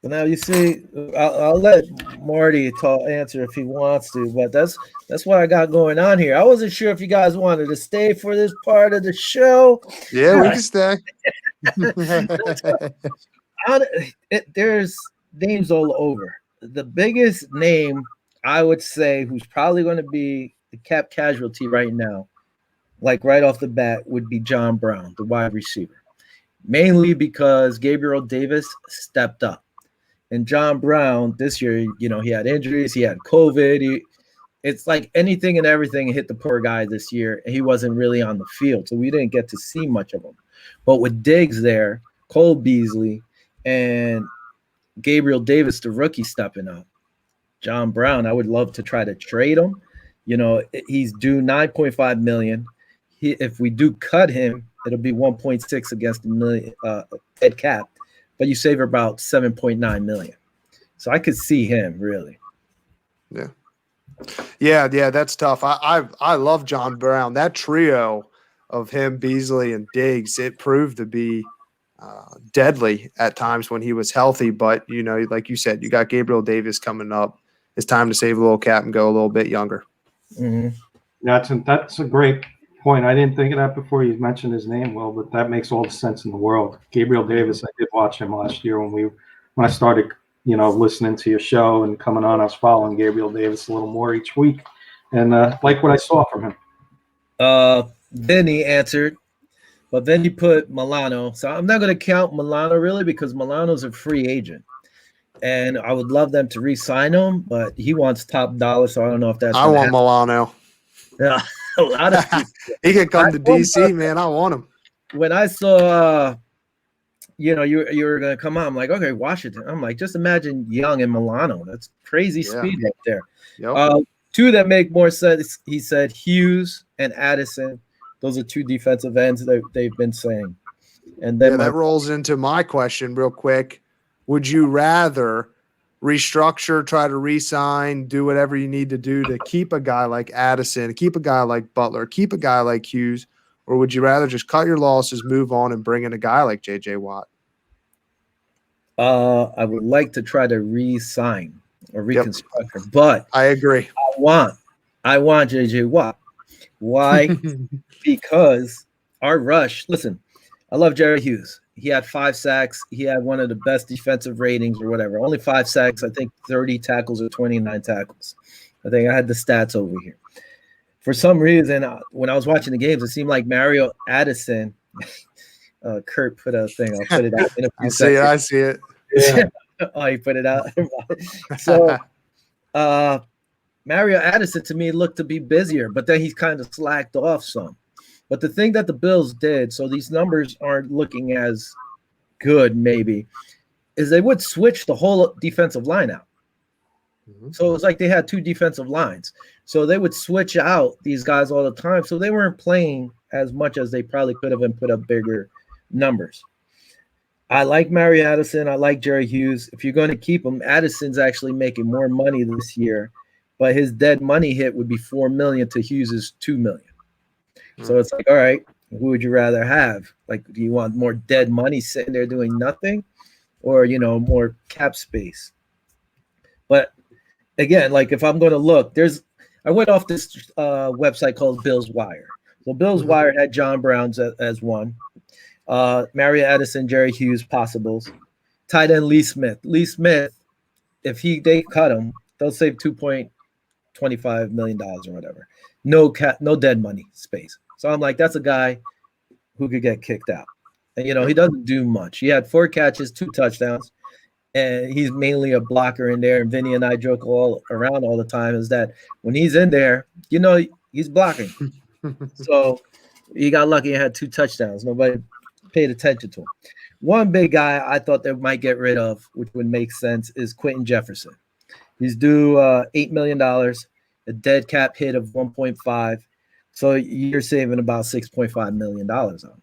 But now you see, I'll let Marty answer if he wants to, but that's what I got going on here. I wasn't sure if you guys wanted to stay for this part of the show. Yeah, we can stay. There's names all over. The biggest name I would say who's probably going to be the cap casualty right now, like right off the bat, would be John Brown, the wide receiver. Mainly because Gabriel Davis stepped up. And John Brown this year, he had injuries, he had COVID. It's like anything and everything hit the poor guy this year, and he wasn't really on the field. So we didn't get to see much of him. But with Diggs there, Cole Beasley, and Gabriel Davis, the rookie, stepping up. John Brown, I would love to try to trade him. He's due $9.5 million. If we do cut him, it'll be 1.6 against the million dead cap, but you save about 7.9 million. So I could see him really. Yeah, that's tough. I love John Brown. That trio of him, Beasley, and Diggs, it proved to be deadly at times when he was healthy. But, like you said, you got Gabriel Davis coming up. It's time to save a little cap and go a little bit younger. Mm-hmm. That's a great point. I didn't think of that before you mentioned his name, Will, but that makes all the sense in the world. Gabriel Davis, I did watch him last year when I started, listening to your show and coming on. I was following Gabriel Davis a little more each week, and like what I saw from him. Vinny answered But then he put Milano. So I'm not going to count Milano really because Milano's a free agent. And I would love them to re-sign him, but he wants top dollar, so I don't know if that's I want Milano. Yeah, a lot of people. He can come to DC, man. I want him. When I saw, you were going to come on, I'm like, okay, Washington. I'm like, just imagine Young and Milano. That's crazy speed right there. Yep. Two that make more sense, he said Hughes and Addison. Those are two defensive ends that they've been saying. And then that rolls into my question real quick. Would you rather restructure, try to re-sign, do whatever you need to do to keep a guy like Addison, keep a guy like Butler, keep a guy like Hughes, or would you rather just cut your losses, move on, and bring in a guy like J.J. Watt? I would like to try to re-sign or reconstruct her, but I agree. I want J.J. Watt. Why? Because our rush. Listen, I love Jerry Hughes. He had 5 sacks. He had one of the best defensive ratings or whatever. Only 5 sacks. I think 30 tackles or 29 tackles. I think I had the stats over here. For some reason, when I was watching the games, it seemed like Mario Addison. Kurt put a thing. I'll put it out in a few seconds. I see it. Yeah. Oh, he put it out. So, Mario Addison to me looked to be busier, but then he's kind of slacked off some. But the thing that the Bills did, so these numbers aren't looking as good, maybe, is they would switch the whole defensive line out. Mm-hmm. So it was like they had 2 defensive lines. So they would switch out these guys all the time. So they weren't playing as much as they probably could have and put up bigger numbers. I like Mary Addison. I like Jerry Hughes. If you're going to keep him, Addison's actually making more money this year, but his dead money hit would be $4 million to Hughes's $2 million. So it's like, all right, who would you rather have? Like, do you want more dead money sitting there doing nothing, or more cap space? But again, like if I'm going to look, I went off this website called Bills Wire. So Bills Wire had John Brown's as one, Mary Addison, Jerry Hughes possibles, tight end Lee Smith. Lee Smith, if they cut him, they'll save $2.25 million or whatever. No dead money space. So I'm like, that's a guy who could get kicked out. And, he doesn't do much. He had 4 catches, 2 touchdowns, and he's mainly a blocker in there. And Vinny and I joke all around all the time is that when he's in there, he's blocking. So he got lucky and had 2 touchdowns. Nobody paid attention to him. One big guy I thought they might get rid of, which would make sense, is Quentin Jefferson. He's due $8 million, a dead cap hit of 1.5. So you're saving about $6.5 million on him.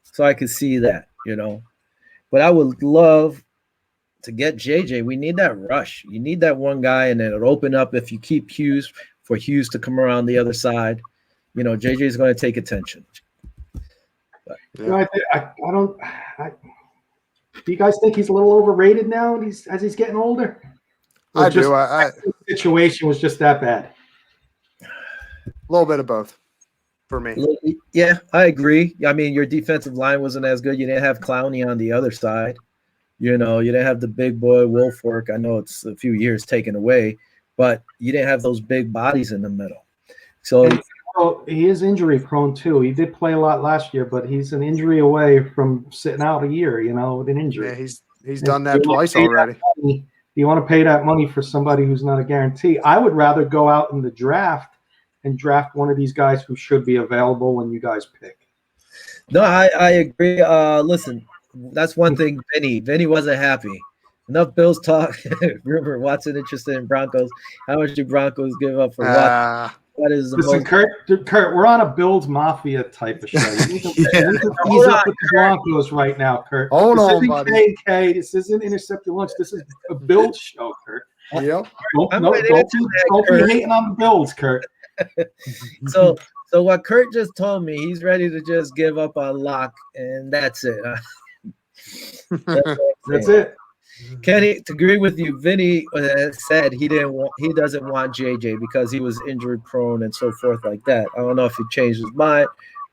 So I could see that, But I would love to get JJ. We need that rush. You need that one guy, and then it'll open up if you keep Hughes for Hughes to come around the other side. JJ is going to take attention. But, yeah. Do you guys think he's a little overrated now as he's getting older? Or I do. The situation was just that bad. A little bit of both for me. Yeah, I agree. I mean, your defensive line wasn't as good. You didn't have Clowney on the other side. You didn't have the big boy Wolfwork. I know it's a few years taken away, but you didn't have those big bodies in the middle. So he is injury prone too. He did play a lot last year, but he's an injury away from sitting out a year, with an injury. Yeah, he's done that twice already. Do you want to pay that money for somebody who's not a guarantee? I would rather go out in the draft and draft one of these guys who should be available when you guys pick. No, I agree. Listen, that's one thing. Vinny wasn't happy. Enough Bills talk. Remember, Watson interested in Broncos. How much do Broncos give up for what? What is the listen, Kurt, we're on a Bills Mafia type of show. He's up with the Broncos right now, Kurt. Hold on, buddy. K&K. This isn't Intercept Your Lunch. This is a Bills show, Kurt. Yep. Don't be hating on the Bills, Kurt. So what Kurt just told me, he's ready to just give up on Locke, and that's it. That's it. Kenny, to agree with you, Vinny said he doesn't want JJ because he was injury prone and so forth like that. I don't know if he changed his mind,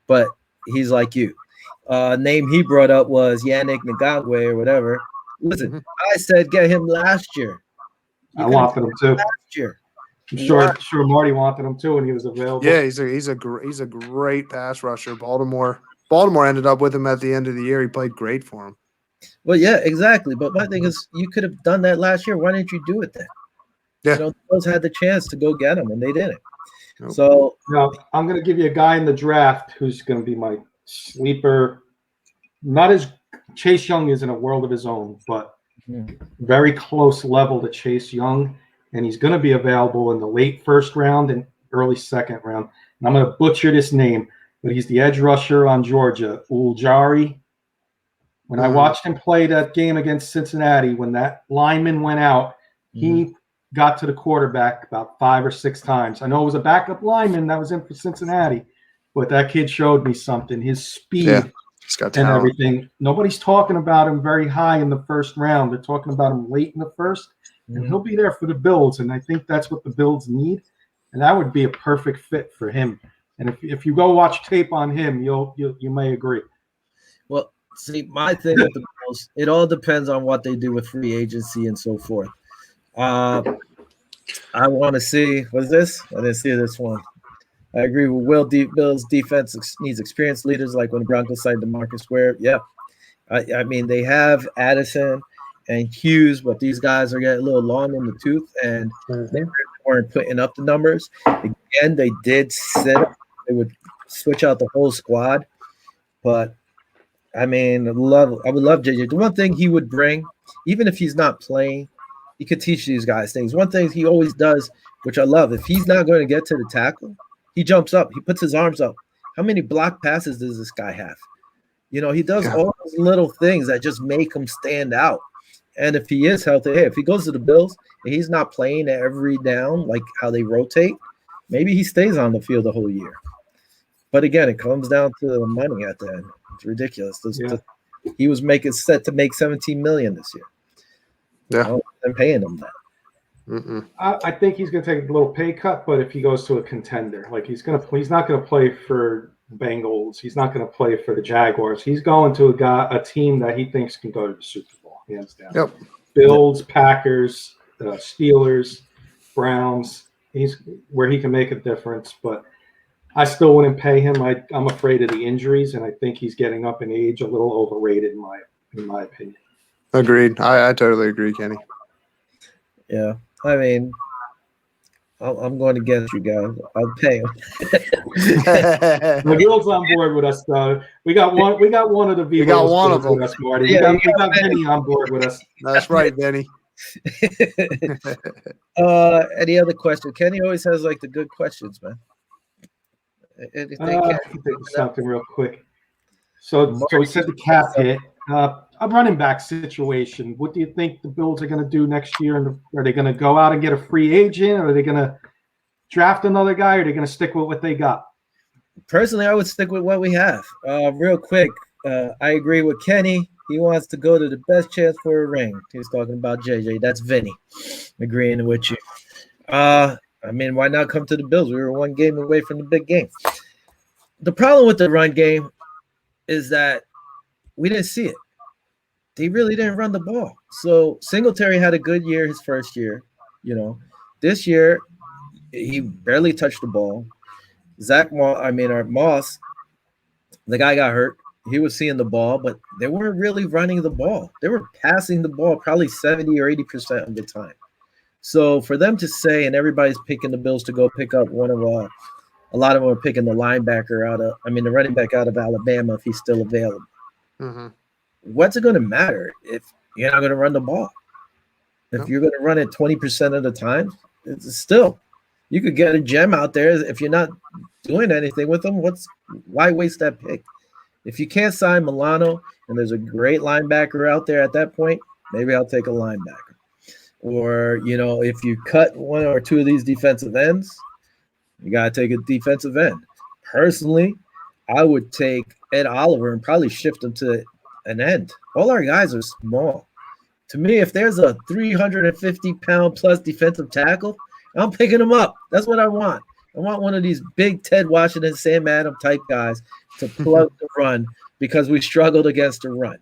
but he's like you. Name he brought up was Yannick Ngakwe or whatever. Listen, I said get him last year. I wanted him too. Last year. I'm sure Marty wanted him too when he was available. Yeah, he's a great pass rusher. Baltimore Baltimore ended up with him at the end of the year. He played great for him. Well, yeah, exactly. But my thing is, you could have done that last year. Why didn't you do it then? Yeah. You know, the Bills had the chance to go get him, and they didn't. Nope. So now I'm going to give you a guy in the draft who's going to be my sleeper. Not as Chase Young is in a world of his own, but very close level to Chase Young, and he's going to be available in the late first round and early second round. And I'm going to butcher this name, but he's the edge rusher on Georgia, Uljari. When I watched him play that game against Cincinnati, when that lineman went out, he got to the quarterback about 5 or 6 times. I know it was a backup lineman that was in for Cincinnati, but that kid showed me something. His speed and everything. Nobody's talking about him very high in the first round. They're talking about him late in the first, and he'll be there for the Bills, and I think that's what the Bills need, and that would be a perfect fit for him. And if you go watch tape on him, you may agree. Well, see, my thing with the Bills, it all depends on what they do with free agency and so forth. I want to see, what is this? I didn't see this one. I agree with Will. Bills defense needs experienced leaders like when the Broncos signed DeMarcus Ware. Yeah. I mean, they have Addison and Hughes, but these guys are getting a little long in the tooth, and they weren't putting up the numbers. Again, they did sit up. They would switch out the whole squad. But, I mean, I would love JJ. The one thing he would bring, even if he's not playing, he could teach these guys things. One thing he always does, which I love, if he's not going to get to the tackle, he jumps up. He puts his arms up. How many block passes does this guy have? You know, he does all those little things that just make him stand out. And if he is healthy, hey, if he goes to the Bills and he's not playing every down, like how they rotate, maybe he stays on the field the whole year. But again, it comes down to the money at the end. It's ridiculous. He was set to make $17 million this year. Yeah, I'm paying him that. I think he's going to take a little pay cut, but if he goes to a contender, like he's not going to play for Bengals, he's not going to play for the Jaguars. He's going to a team that he thinks can go to the Super Bowl, hands down. Yep. Bills, Packers, Steelers, Browns. He's where he can make a difference, but I still wouldn't pay him. I'm afraid of the injuries, and I think he's getting up in age, a little overrated in my opinion. Agreed. I totally agree, Kenny. Yeah, I mean, I'm going against you guys. I'll pay him. Bill's on board with us, though. We got one of the Viva. We got one of them. With us, Marty. Yeah, we got Vinny on board with us. That's right, Vinny. Any other question? Kenny always has like the good questions, man. I can think of something real quick. So we said the cap hit. A running back situation. What do you think the Bills are going to do next year? And are they going to go out and get a free agent? Or are they going to draft another guy? Or are they going to stick with what they got? Personally, I would stick with what we have. Real quick, I agree with Kenny. He wants to go to the best chance for a ring. He's talking about JJ. That's Vinny. Agreeing with you. I mean, why not come to the Bills? We were one game away from the big game. The problem with the run game is that we didn't see it. They really didn't run the ball. So Singletary had a good year his first year. You know, this year he barely touched the ball. Moss, the guy got hurt. He was seeing the ball, but they weren't really running the ball. They were passing the ball probably 70 or 80% of the time. So for them to say, and everybody's picking the Bills to go pick up one of a lot of them are picking the running back out of Alabama if he's still available. Mm-hmm. What's it going to matter if you're not going to run the ball? If you're going to run it 20% of the time, it's still, you could get a gem out there. If you're not doing anything with them, why waste that pick? If you can't sign Milano and there's a great linebacker out there at that point, maybe I'll take a linebacker. Or, you know, if you cut one or two of these defensive ends, you got to take a defensive end. Personally, I would take Ed Oliver and probably shift him to an end. All our guys are small. To me, if there's a 350-pound plus defensive tackle, I'm picking him up. That's what I want. I want one of these big Ted Washington, Sam Adams type guys to plug the run because we struggled against the run.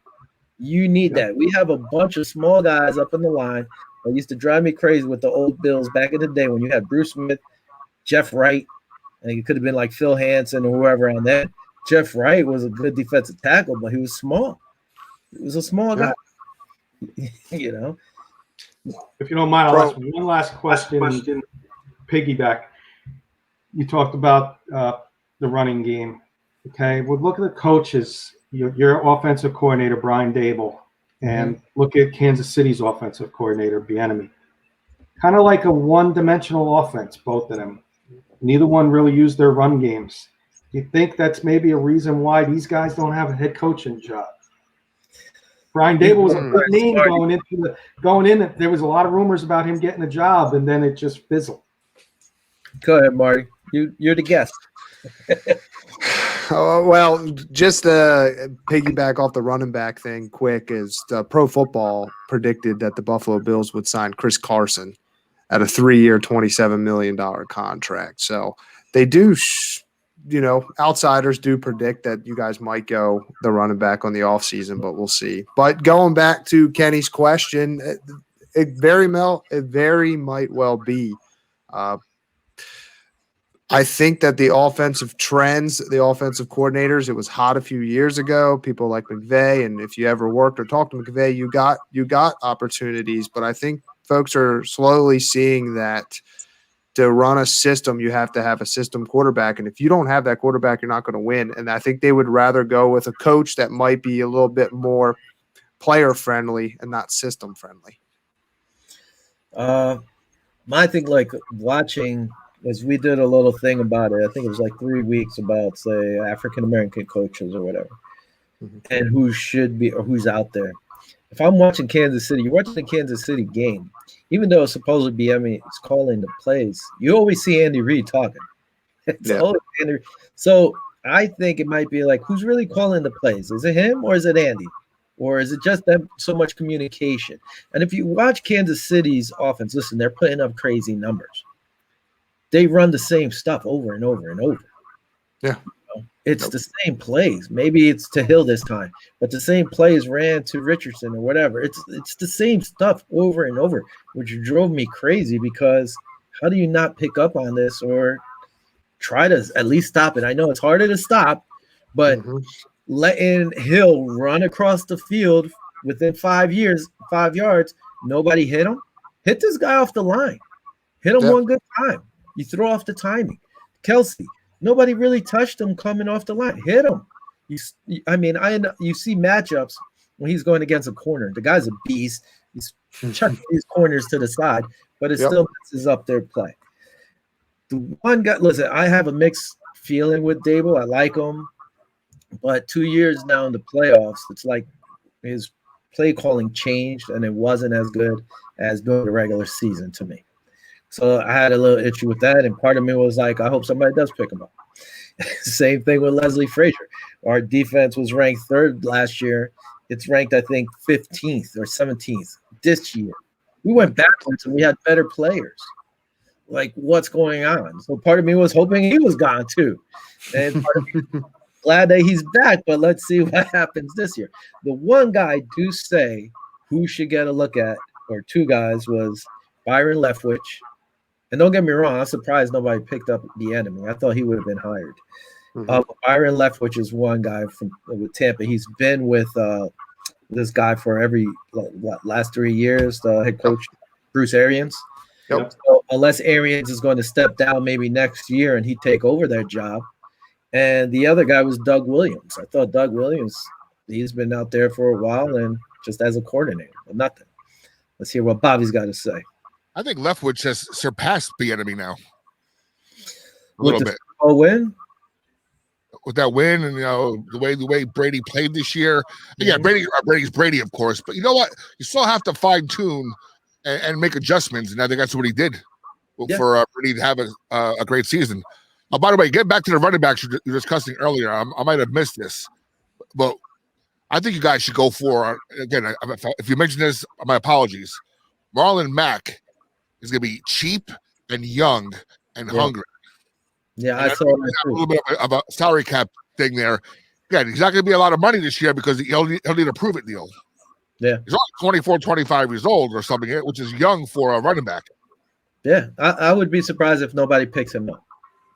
You need that. We have a bunch of small guys up in the line that used to drive me crazy with the old Bills back in the day when you had Bruce Smith, Jeff Wright, and it could have been like Phil Hansen or whoever on that. Jeff Wright was a good defensive tackle, but he was small. He was a small guy. You know. If you don't mind, I'll ask one last question. Piggyback. You talked about the running game. Okay, well, look at the coaches. Your offensive coordinator, Brian Dable, and look at Kansas City's offensive coordinator, Bieniemy. Kind of like a one-dimensional offense, both of them. Neither one really used their run games. Do you think that's maybe a reason why these guys don't have a head coaching job? Brian Dable was a good name going in. There was a lot of rumors about him getting a job, and then it just fizzled. Go ahead, Marty. You're the guest. Well, just to piggyback off the running back thing quick is Pro Football predicted that the Buffalo Bills would sign Chris Carson at a 3-year, $27 million contract. So they do, outsiders do predict that you guys might go the running back on the offseason, but we'll see. But going back to Kenny's question, it very might well be. I think that the offensive trends, the offensive coordinators, it was hot a few years ago. People like McVay, and if you ever worked or talked to McVay, you got opportunities. But I think folks are slowly seeing that to run a system, you have to have a system quarterback. And if you don't have that quarterback, you're not going to win. And I think they would rather go with a coach that might be a little bit more player-friendly and not system-friendly. My thing, like watching – as we did a little thing about it. I think it was like 3 weeks about, say, African-American coaches or whatever, and who should be or who's out there. If I'm watching Kansas City, you're watching the Kansas City game, even though it's supposed to be, it's calling the plays, you always see Andy Reid talking. It's always Andy. So I think it might be like, who's really calling the plays? Is it him or is it Andy? Or is it just them, so much communication? And if you watch Kansas City's offense, listen, they're putting up crazy numbers. They run the same stuff over and over and over. Yeah. It's the same plays. Maybe it's to Hill this time, but the same plays ran to Richardson or whatever. It's the same stuff over and over, which drove me crazy because how do you not pick up on this or try to at least stop it? I know it's harder to stop, but letting Hill run across the field within 5 yards, nobody hit him. Hit this guy off the line. Hit him one good time. You throw off the timing. Kelsey, nobody really touched him coming off the line. Hit him. You see matchups when he's going against a corner. The guy's a beast. He's chucking these corners to the side, but it still messes up their play. The one guy, listen, I have a mixed feeling with Dable. I like him, but 2 years now in the playoffs, it's like his play calling changed, and it wasn't as good as during the regular season to me. So I had a little issue with that, and part of me was like, I hope somebody does pick him up. Same thing with Leslie Frazier. Our defense was ranked 3rd last year. It's ranked, I think, 15th or 17th this year. We went backwards, and we had better players. Like, what's going on? So part of me was hoping he was gone too. And part of me glad that he's back, but let's see what happens this year. The one guy I do say who should get a look at, or two guys, was Byron Leftwich. And don't get me wrong, I'm surprised nobody picked up Bieniemy. I thought he would have been hired. Byron Leftwich is one guy with Tampa. He's been with this guy for last 3 years, the head coach, Bruce Arians. Yep. So unless Arians is going to step down maybe next year and he'd take over that job. And the other guy was Doug Williams. I thought Doug Williams, he's been out there for a while and just as a coordinator, but nothing. Let's hear what Bobby's got to say. I think Leftwich has surpassed Bieniemy now. A With little bit. Win? With that win and the way Brady played this year. Yeah, Brady's Brady, of course. But you know what? You still have to fine-tune and make adjustments. And I think that's what he did for Brady to have a great season. By the way, get back to the running backs you were discussing earlier. I might have missed this, but I think you guys should go for, again, if you mentioned this, my apologies. Marlon Mack is going to be cheap and young and hungry. Yeah, and I saw that a little bit of a salary cap thing there. Yeah, he's not going to be a lot of money this year because he'll need a prove-it deal. Yeah. He's only 24, 25 years old or something, which is young for a running back. Yeah, I would be surprised if nobody picks him up.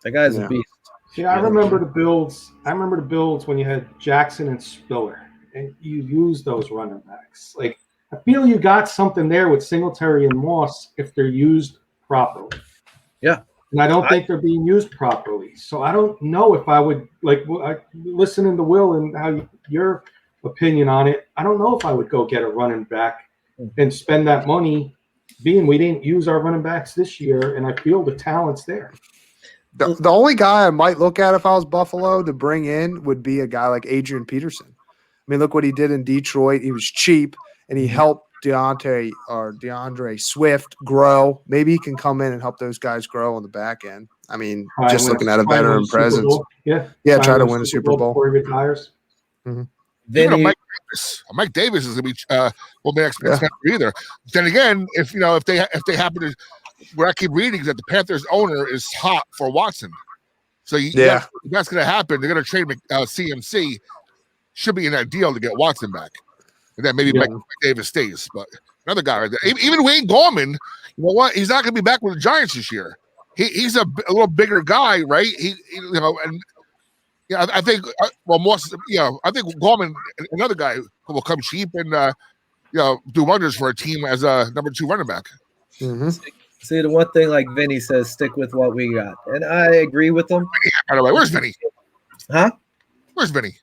That guy's a beast. See, I remember the Bills. I remember the Bills when you had Jackson and Spiller, and you used those running backs. Like, I feel you got something there with Singletary and Moss if they're used properly. Yeah. And I don't think they're being used properly. So I don't know if I would, like, listening to Will and how your opinion on it, I don't know if I would go get a running back and spend that money, being we didn't use our running backs this year, and I feel the talent's there. The only guy I might look at if I was Buffalo to bring in would be a guy like Adrian Peterson. I mean, look what he did in Detroit. He was cheap, and he helped DeAndre Swift grow. Maybe he can come in and help those guys grow on the back end. I mean, just looking at a veteran presence. Yeah, try to win a Super Bowl before he retires. Mm-hmm. Even Mike Davis is going to be will be next either. Then again, if they happen to, what I keep reading is that the Panthers owner is hot for Watson. So that's going to happen. They're going to trade CMC. Should be in that deal to get Watson back, and then maybe Mike Davis stays. But another guy right there, even Wayne Gallman, you know what? He's not going to be back with the Giants this year. He's a little bigger guy, right? I think Moss. I think Gallman, another guy who will come cheap and do wonders for a team as a number 2 running back. Mm-hmm. See, the one thing like Vinny says, stick with what we got, and I agree with him. By the way, where's Vinny? Huh? Where's Vinny?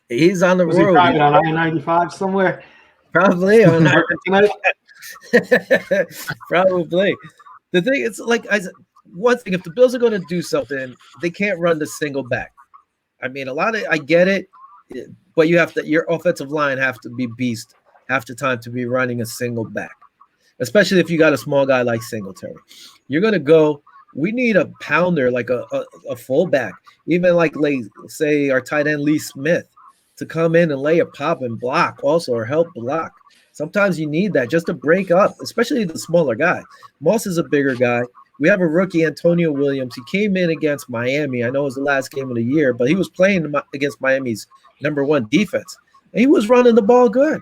He's on the road. He driving on I-95 somewhere? Probably on Probably. The thing is, like, one thing, if the Bills are going to do something, they can't run the single back. I mean, I get it, but your offensive line have to be beast half the time to be running a single back, especially if you got a small guy like Singletary. You're going to go, we need a pounder, like a fullback, even like, say, our tight end Lee Smith, to come in and lay a pop and block also, or help block. Sometimes you need that just to break up, especially the smaller guy. Moss is a bigger guy. We have a rookie, Antonio Williams. He came in against Miami. I know it was the last game of the year, but he was playing against Miami's number 1 defense. And he was running the ball good.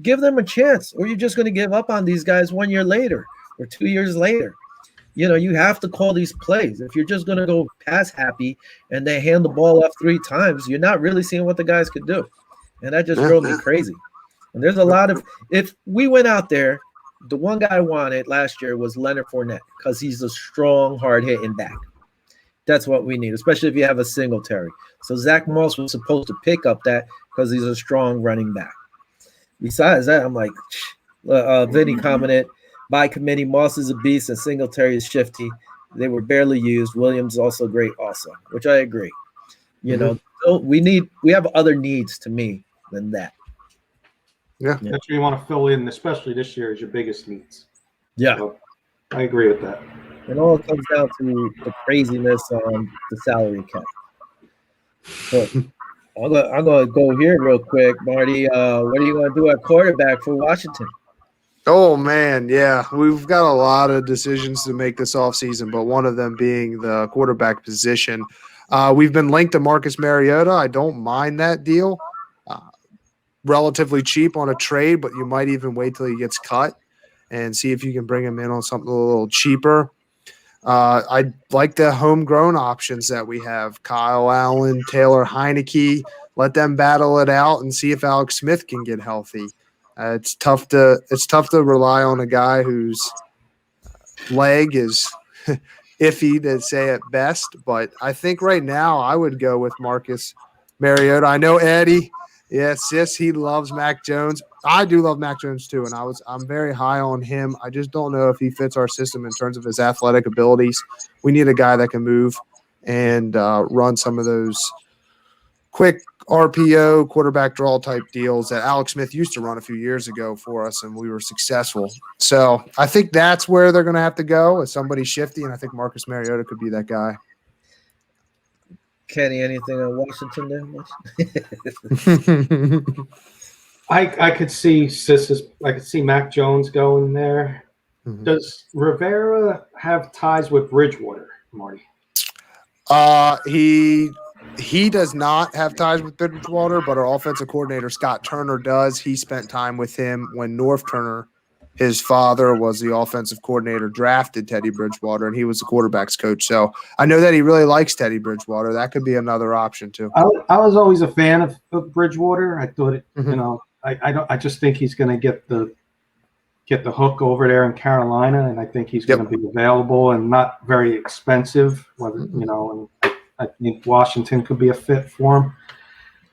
Give them a chance, or you're just going to give up on these guys 1 year later or 2 years later. You have to call these plays. If you're just going to go pass happy and they hand the ball off 3 times, you're not really seeing what the guys could do. And that just drove me crazy. And there's a lot of – if we went out there, the one guy I wanted last year was Leonard Fournette because he's a strong, hard-hitting back. That's what we need, especially if you have a Singletary. So Zach Moss was supposed to pick up that because he's a strong running back. Besides that, I'm like, Vinny commented, by committee, Moss is a beast and Singletary is shifty. They were barely used. Williams is also great also, which I agree. So we have other needs to me than that. Yeah. That's where you want to fill in, especially this year, is your biggest needs. Yeah. So I agree with that. It all comes down to the craziness on the salary cap. So I'm gonna go here real quick, Marty. What are you gonna do at quarterback for Washington? Oh, man, yeah. We've got a lot of decisions to make this offseason, but one of them being the quarterback position. We've been linked to Marcus Mariota. I don't mind that deal. Relatively cheap on a trade, but you might even wait till he gets cut and see if you can bring him in on something a little cheaper. I like the homegrown options that we have. Kyle Allen, Taylor Heineke. Let them battle it out and see if Alex Smith can get healthy. It's tough to rely on a guy whose leg is iffy, to say it best. But I think right now I would go with Marcus Mariota. I know Eddie. Yes, he loves Mac Jones. I do love Mac Jones too, and I'm very high on him. I just don't know if he fits our system in terms of his athletic abilities. We need a guy that can move and run some of those quick RPO quarterback draw type deals that Alex Smith used to run a few years ago for us, and we were successful. So I think that's where they're going to have to go, is somebody shifty, and I think Marcus Mariota could be that guy. Kenny, anything on Washington there? I could see I could see Mac Jones going there. Mm-hmm. Does Rivera have ties with Bridgewater, Marty? He does not have ties with Bridgewater, but our offensive coordinator Scott Turner does. He spent time with him when North Turner his father was the offensive coordinator, drafted Teddy Bridgewater, and he was the quarterback's coach. So I know that he really likes Teddy Bridgewater. That could be another option too. I was always a fan of Bridgewater. I thought Mhm. I just think he's going to get the hook over there in Carolina, and I think he's going to be available and not very expensive. And I think Washington could be a fit for him.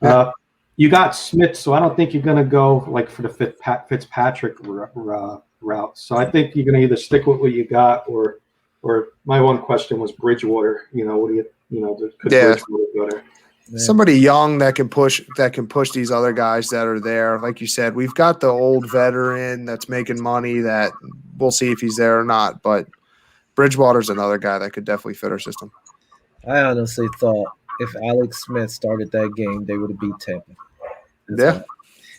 Yeah. You got Smith, so I don't think you're going to go like for the Fitzpatrick route. So I think you're going to either stick with what you got, or my one question was Bridgewater. What do could Bridgewater go there? Yeah. Somebody young that can push these other guys that are there. Like you said, we've got the old veteran that's making money that we'll see if he's there or not. But Bridgewater's another guy that could definitely fit our system. I honestly thought if Alex Smith started that game, they would have beat Tampa. Then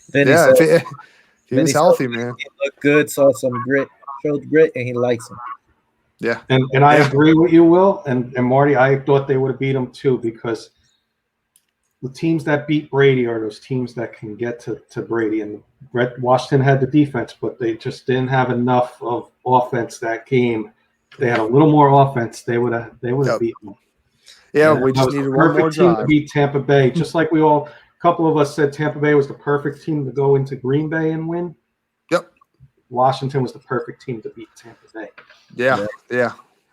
if he was healthy, man. He looked good, showed grit, and he likes him. Yeah. And I agree with you, Will. And Marty, I thought they would have beat him too, because the teams that beat Brady are those teams that can get to Brady. And Washington had the defense, but they just didn't have enough of offense that game. If they had a little more offense, they would have beaten them. Yeah, we just needed one more perfect team drive. to beat Tampa Bay. Just like a couple of us said Tampa Bay was the perfect team to go into Green Bay and win. Yep. Washington was the perfect team to beat Tampa Bay. Yeah.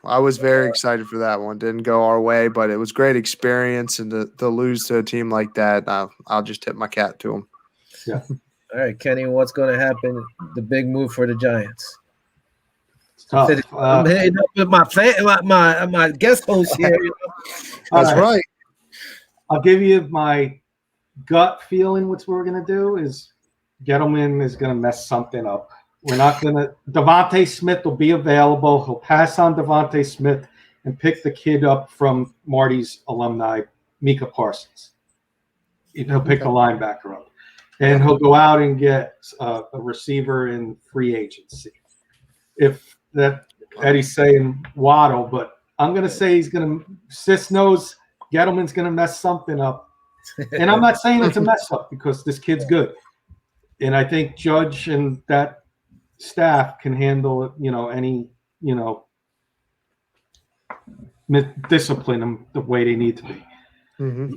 I was very excited for that one. Didn't go our way, but it was great experience. And to lose to a team like that, I'll just tip my cap to them. Yeah. All right, Kenny, what's going to happen? The big move for the Giants. It's tough. I'm hitting up with my guest host here. That's right. I'll give you my gut feeling. What we're going to do is Gettleman is going to mess something up. We're not going to – Devontae Smith will be available. He'll pass on Devontae Smith and pick the kid up from Marty's alumni, Micah Parsons. He'll pick the linebacker up. And he'll go out and get a receiver in free agency. If that Eddie's saying Waddle, but I'm going to say he's going to – Sis knows Gettleman's going to mess something up. And I'm not saying it's a mess up because this kid's good. And I think Judge and that staff can handle, any, discipline them the way they need to be. Mm-hmm.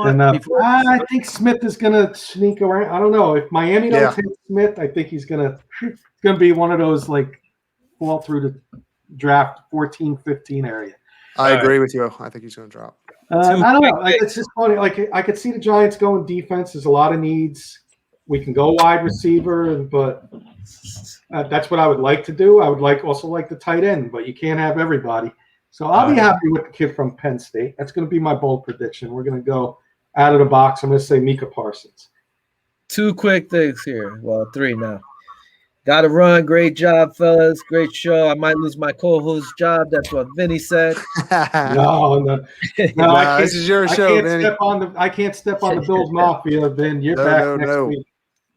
And I think Smith is going to sneak around. I don't know if Miami don't take Smith. I think he's going to be one of those like fall through the draft 14, 15 area. I agree with you. I think he's going to drop. I don't know. It's just funny. Like I could see the Giants going defense. There's a lot of needs. We can go wide receiver, but that's what I would like to do. I would also like the tight end, but you can't have everybody. So I'll be happy with the kid from Penn State. That's going to be my bold prediction. We're going to go out of the box. I'm going to say Micah Parsons. 2 quick things here. Well, 3 now. Got to run. Great job, fellas. Great show. I might lose my co-host job. That's what Vinny said. No, this is your show, Vinny. I can't step on the Bills Mafia, Vin. You're back next week.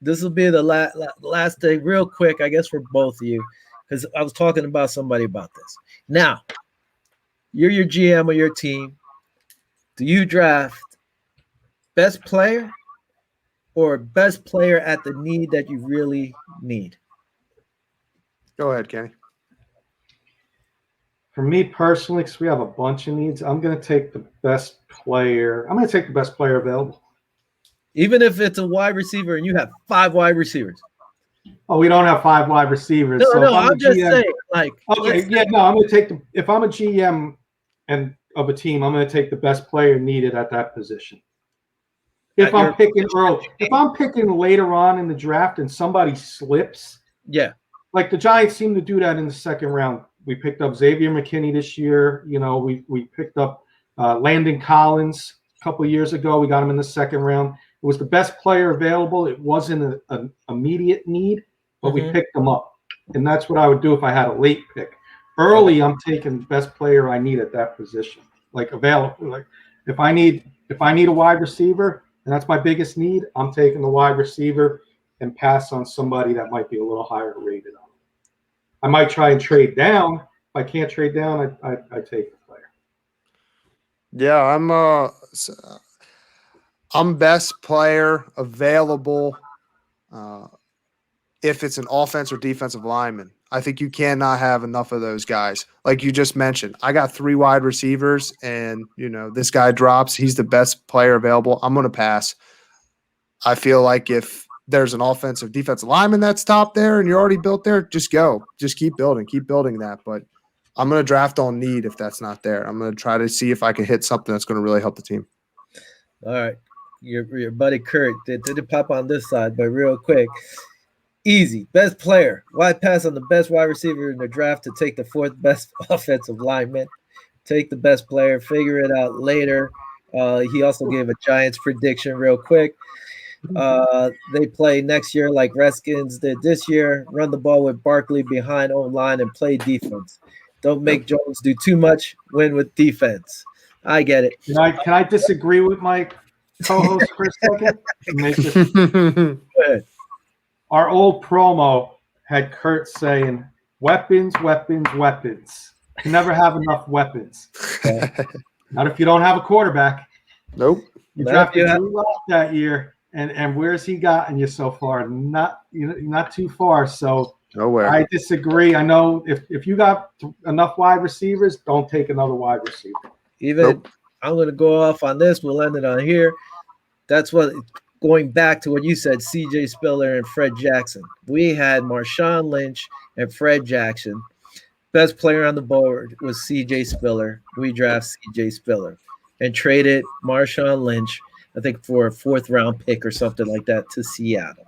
This will be the last thing, real quick, I guess, for both of you, because I was talking about somebody about this. Now, you're your GM of your team. Do you draft best player or best player at the need that you really need? Go ahead, Kenny. For me personally, because we have a bunch of needs, I'm going to take the best player. I'm going to take the best player available. Even if it's a wide receiver and you have 5 wide receivers. Oh, we don't have 5 wide receivers. No, I'm just saying. Like, okay, I'm going to take if I'm a GM and of a team, I'm going to take the best player needed at that position. If I'm picking early, if I'm picking later on in the draft and somebody slips, like the Giants seem to do that in the second round. We picked up Xavier McKinney this year. We picked up Landon Collins a couple of years ago. We got him in the second round. It was the best player available. It wasn't an immediate need, but we picked him up. And that's what I would do if I had a late pick. Early, I'm taking the best player I need at that position, like available. Like if I need a wide receiver, and that's my biggest need, I'm taking the wide receiver and pass on somebody that might be a little higher rated on. I might try and trade down. If I can't trade down, I take the player. Yeah, I'm best player available. if it's an offense or defensive lineman. I think you cannot have enough of those guys. Like you just mentioned, I got 3 wide receivers, and this guy drops. He's the best player available. I'm going to pass. I feel like if there's an offensive defensive lineman that's top there and you're already built there, just go. Just keep building that. But I'm going to draft on need if that's not there. I'm going to try to see if I can hit something that's going to really help the team. All right. Your buddy Kurt didn't pop on this side, but real quick. Easy. Best player. Why pass on the best wide receiver in the draft to take the 4th best offensive lineman? Take the best player. Figure it out later. He also gave a Giants prediction real quick. They play next year like Redskins did this year. Run the ball with Barkley behind O-line and play defense. Don't make Jones do too much. Win with defense. I get it. Can I disagree with my co-host for a second? Go ahead. Our old promo had Kurt saying, weapons, weapons, weapons. You never have enough weapons. Not if you don't have a quarterback. Nope. You drafted Drew Lock that year, and where's he gotten you so far? Not too far. So nowhere. I disagree. I know if you got enough wide receivers, don't take another wide receiver. I'm going to go off on this. We'll end it on here. That's what – going back to what you said, C.J. Spiller and Fred Jackson. We had Marshawn Lynch and Fred Jackson. Best player on the board was C.J. Spiller. We draft C.J. Spiller and traded Marshawn Lynch, I think, for a 4th-round pick or something like that to Seattle.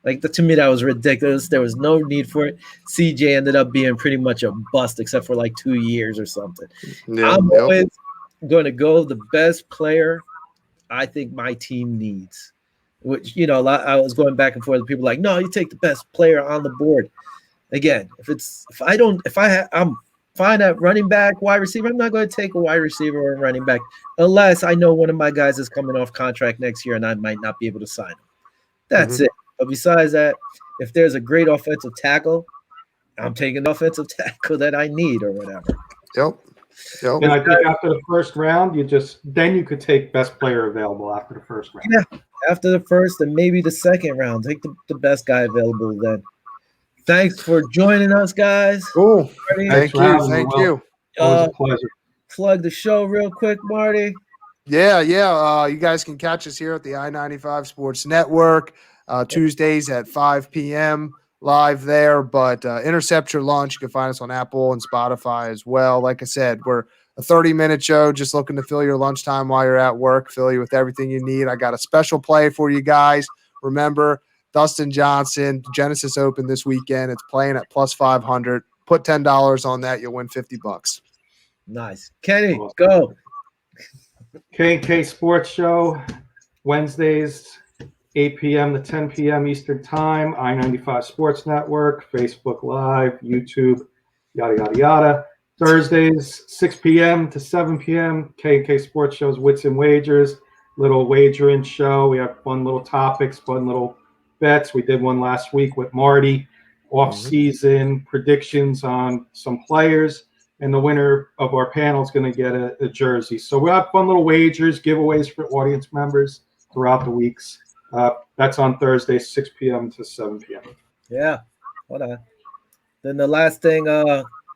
To me, that was ridiculous. There was no need for it. C.J. ended up being pretty much a bust except for 2 years or something. I'm always going to go the best player I think my team needs. Which, I was going back and forth with people no, you take the best player on the board. Again, I'm fine at running back, wide receiver. I'm not going to take a wide receiver or a running back unless I know one of my guys is coming off contract next year and I might not be able to sign him. That's it. But besides that, if there's a great offensive tackle, I'm taking the offensive tackle that I need or whatever. Yep. And I think after the first round, you could take best player available after the first round. Yeah, after the first and maybe the second round, take the best guy available then. Thanks for joining us, guys. Cool. Thank you. Always a pleasure. Plug the show real quick, Marty. Yeah. You guys can catch us here at the I-95 Sports Network Tuesdays at 5 p.m. live there, but Intercept Your Lunch. You can find us on Apple and Spotify as well. Like I said, we're a 30-minute show just looking to fill your lunchtime while you're at work, fill you with everything you need. I got a special play for you guys. Remember, Dustin Johnson, Genesis Open this weekend. It's playing at plus 500. Put $10 on that. You'll win $50. Nice. Kenny, go. K&K Sports Show, Wednesdays, 8 p.m. to 10 p.m. Eastern Time, I-95 Sports Network, Facebook Live, YouTube, yada, yada, yada. Thursdays, 6 p.m. to 7 p.m., K&K Sports Show's Wits and Wagers, little wagering show. We have fun little topics, fun little bets. We did one last week with Marty, off-season predictions on some players, and the winner of our panel is going to get a jersey. So we have fun little wagers, giveaways for audience members throughout the weeks. That's on Thursday, 6 p.m. to 7 p.m. Yeah. Hold on. Then the last thing,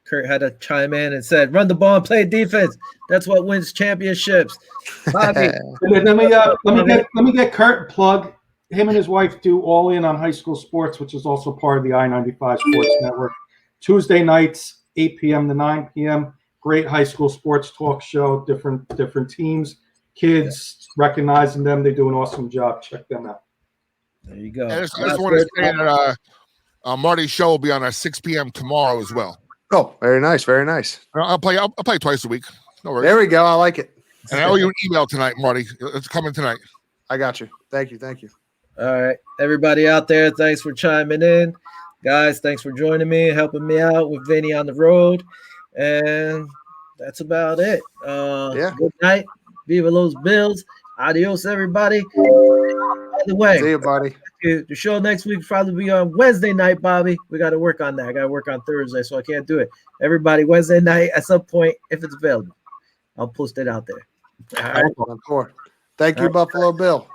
Kurt had to chime in and said, run the ball and play defense. That's what wins championships. Bobby. Let me get Kurt plug. Him and his wife do All In on High School Sports, which is also part of the I-95 Sports Network. Tuesday nights, 8 p.m. to 9 p.m. Great high school sports talk show, different teams, kids, recognizing them. They do an awesome job. Check them out. There you go. I just want to say that Marty's show will be on at 6 p.m. tomorrow as well. Oh, very nice, very nice. I'll play twice a week. No worries. There we go. I like it. And I owe you an email tonight, Marty. It's coming tonight. I got you. Thank you. All right. Everybody out there, thanks for chiming in. Guys, thanks for joining me, helping me out with Vinny on the road. And that's about it. Good night. Viva los Bills. Adios, everybody. By the way, see you, buddy. The show next week will probably be on Wednesday night, Bobby. We got to work on that. I got to work on Thursday, so I can't do it. Everybody, Wednesday night at some point, if it's available, I'll post it out there. All right. Thank you, Buffalo Bill.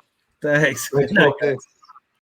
Thanks. Good night, guys.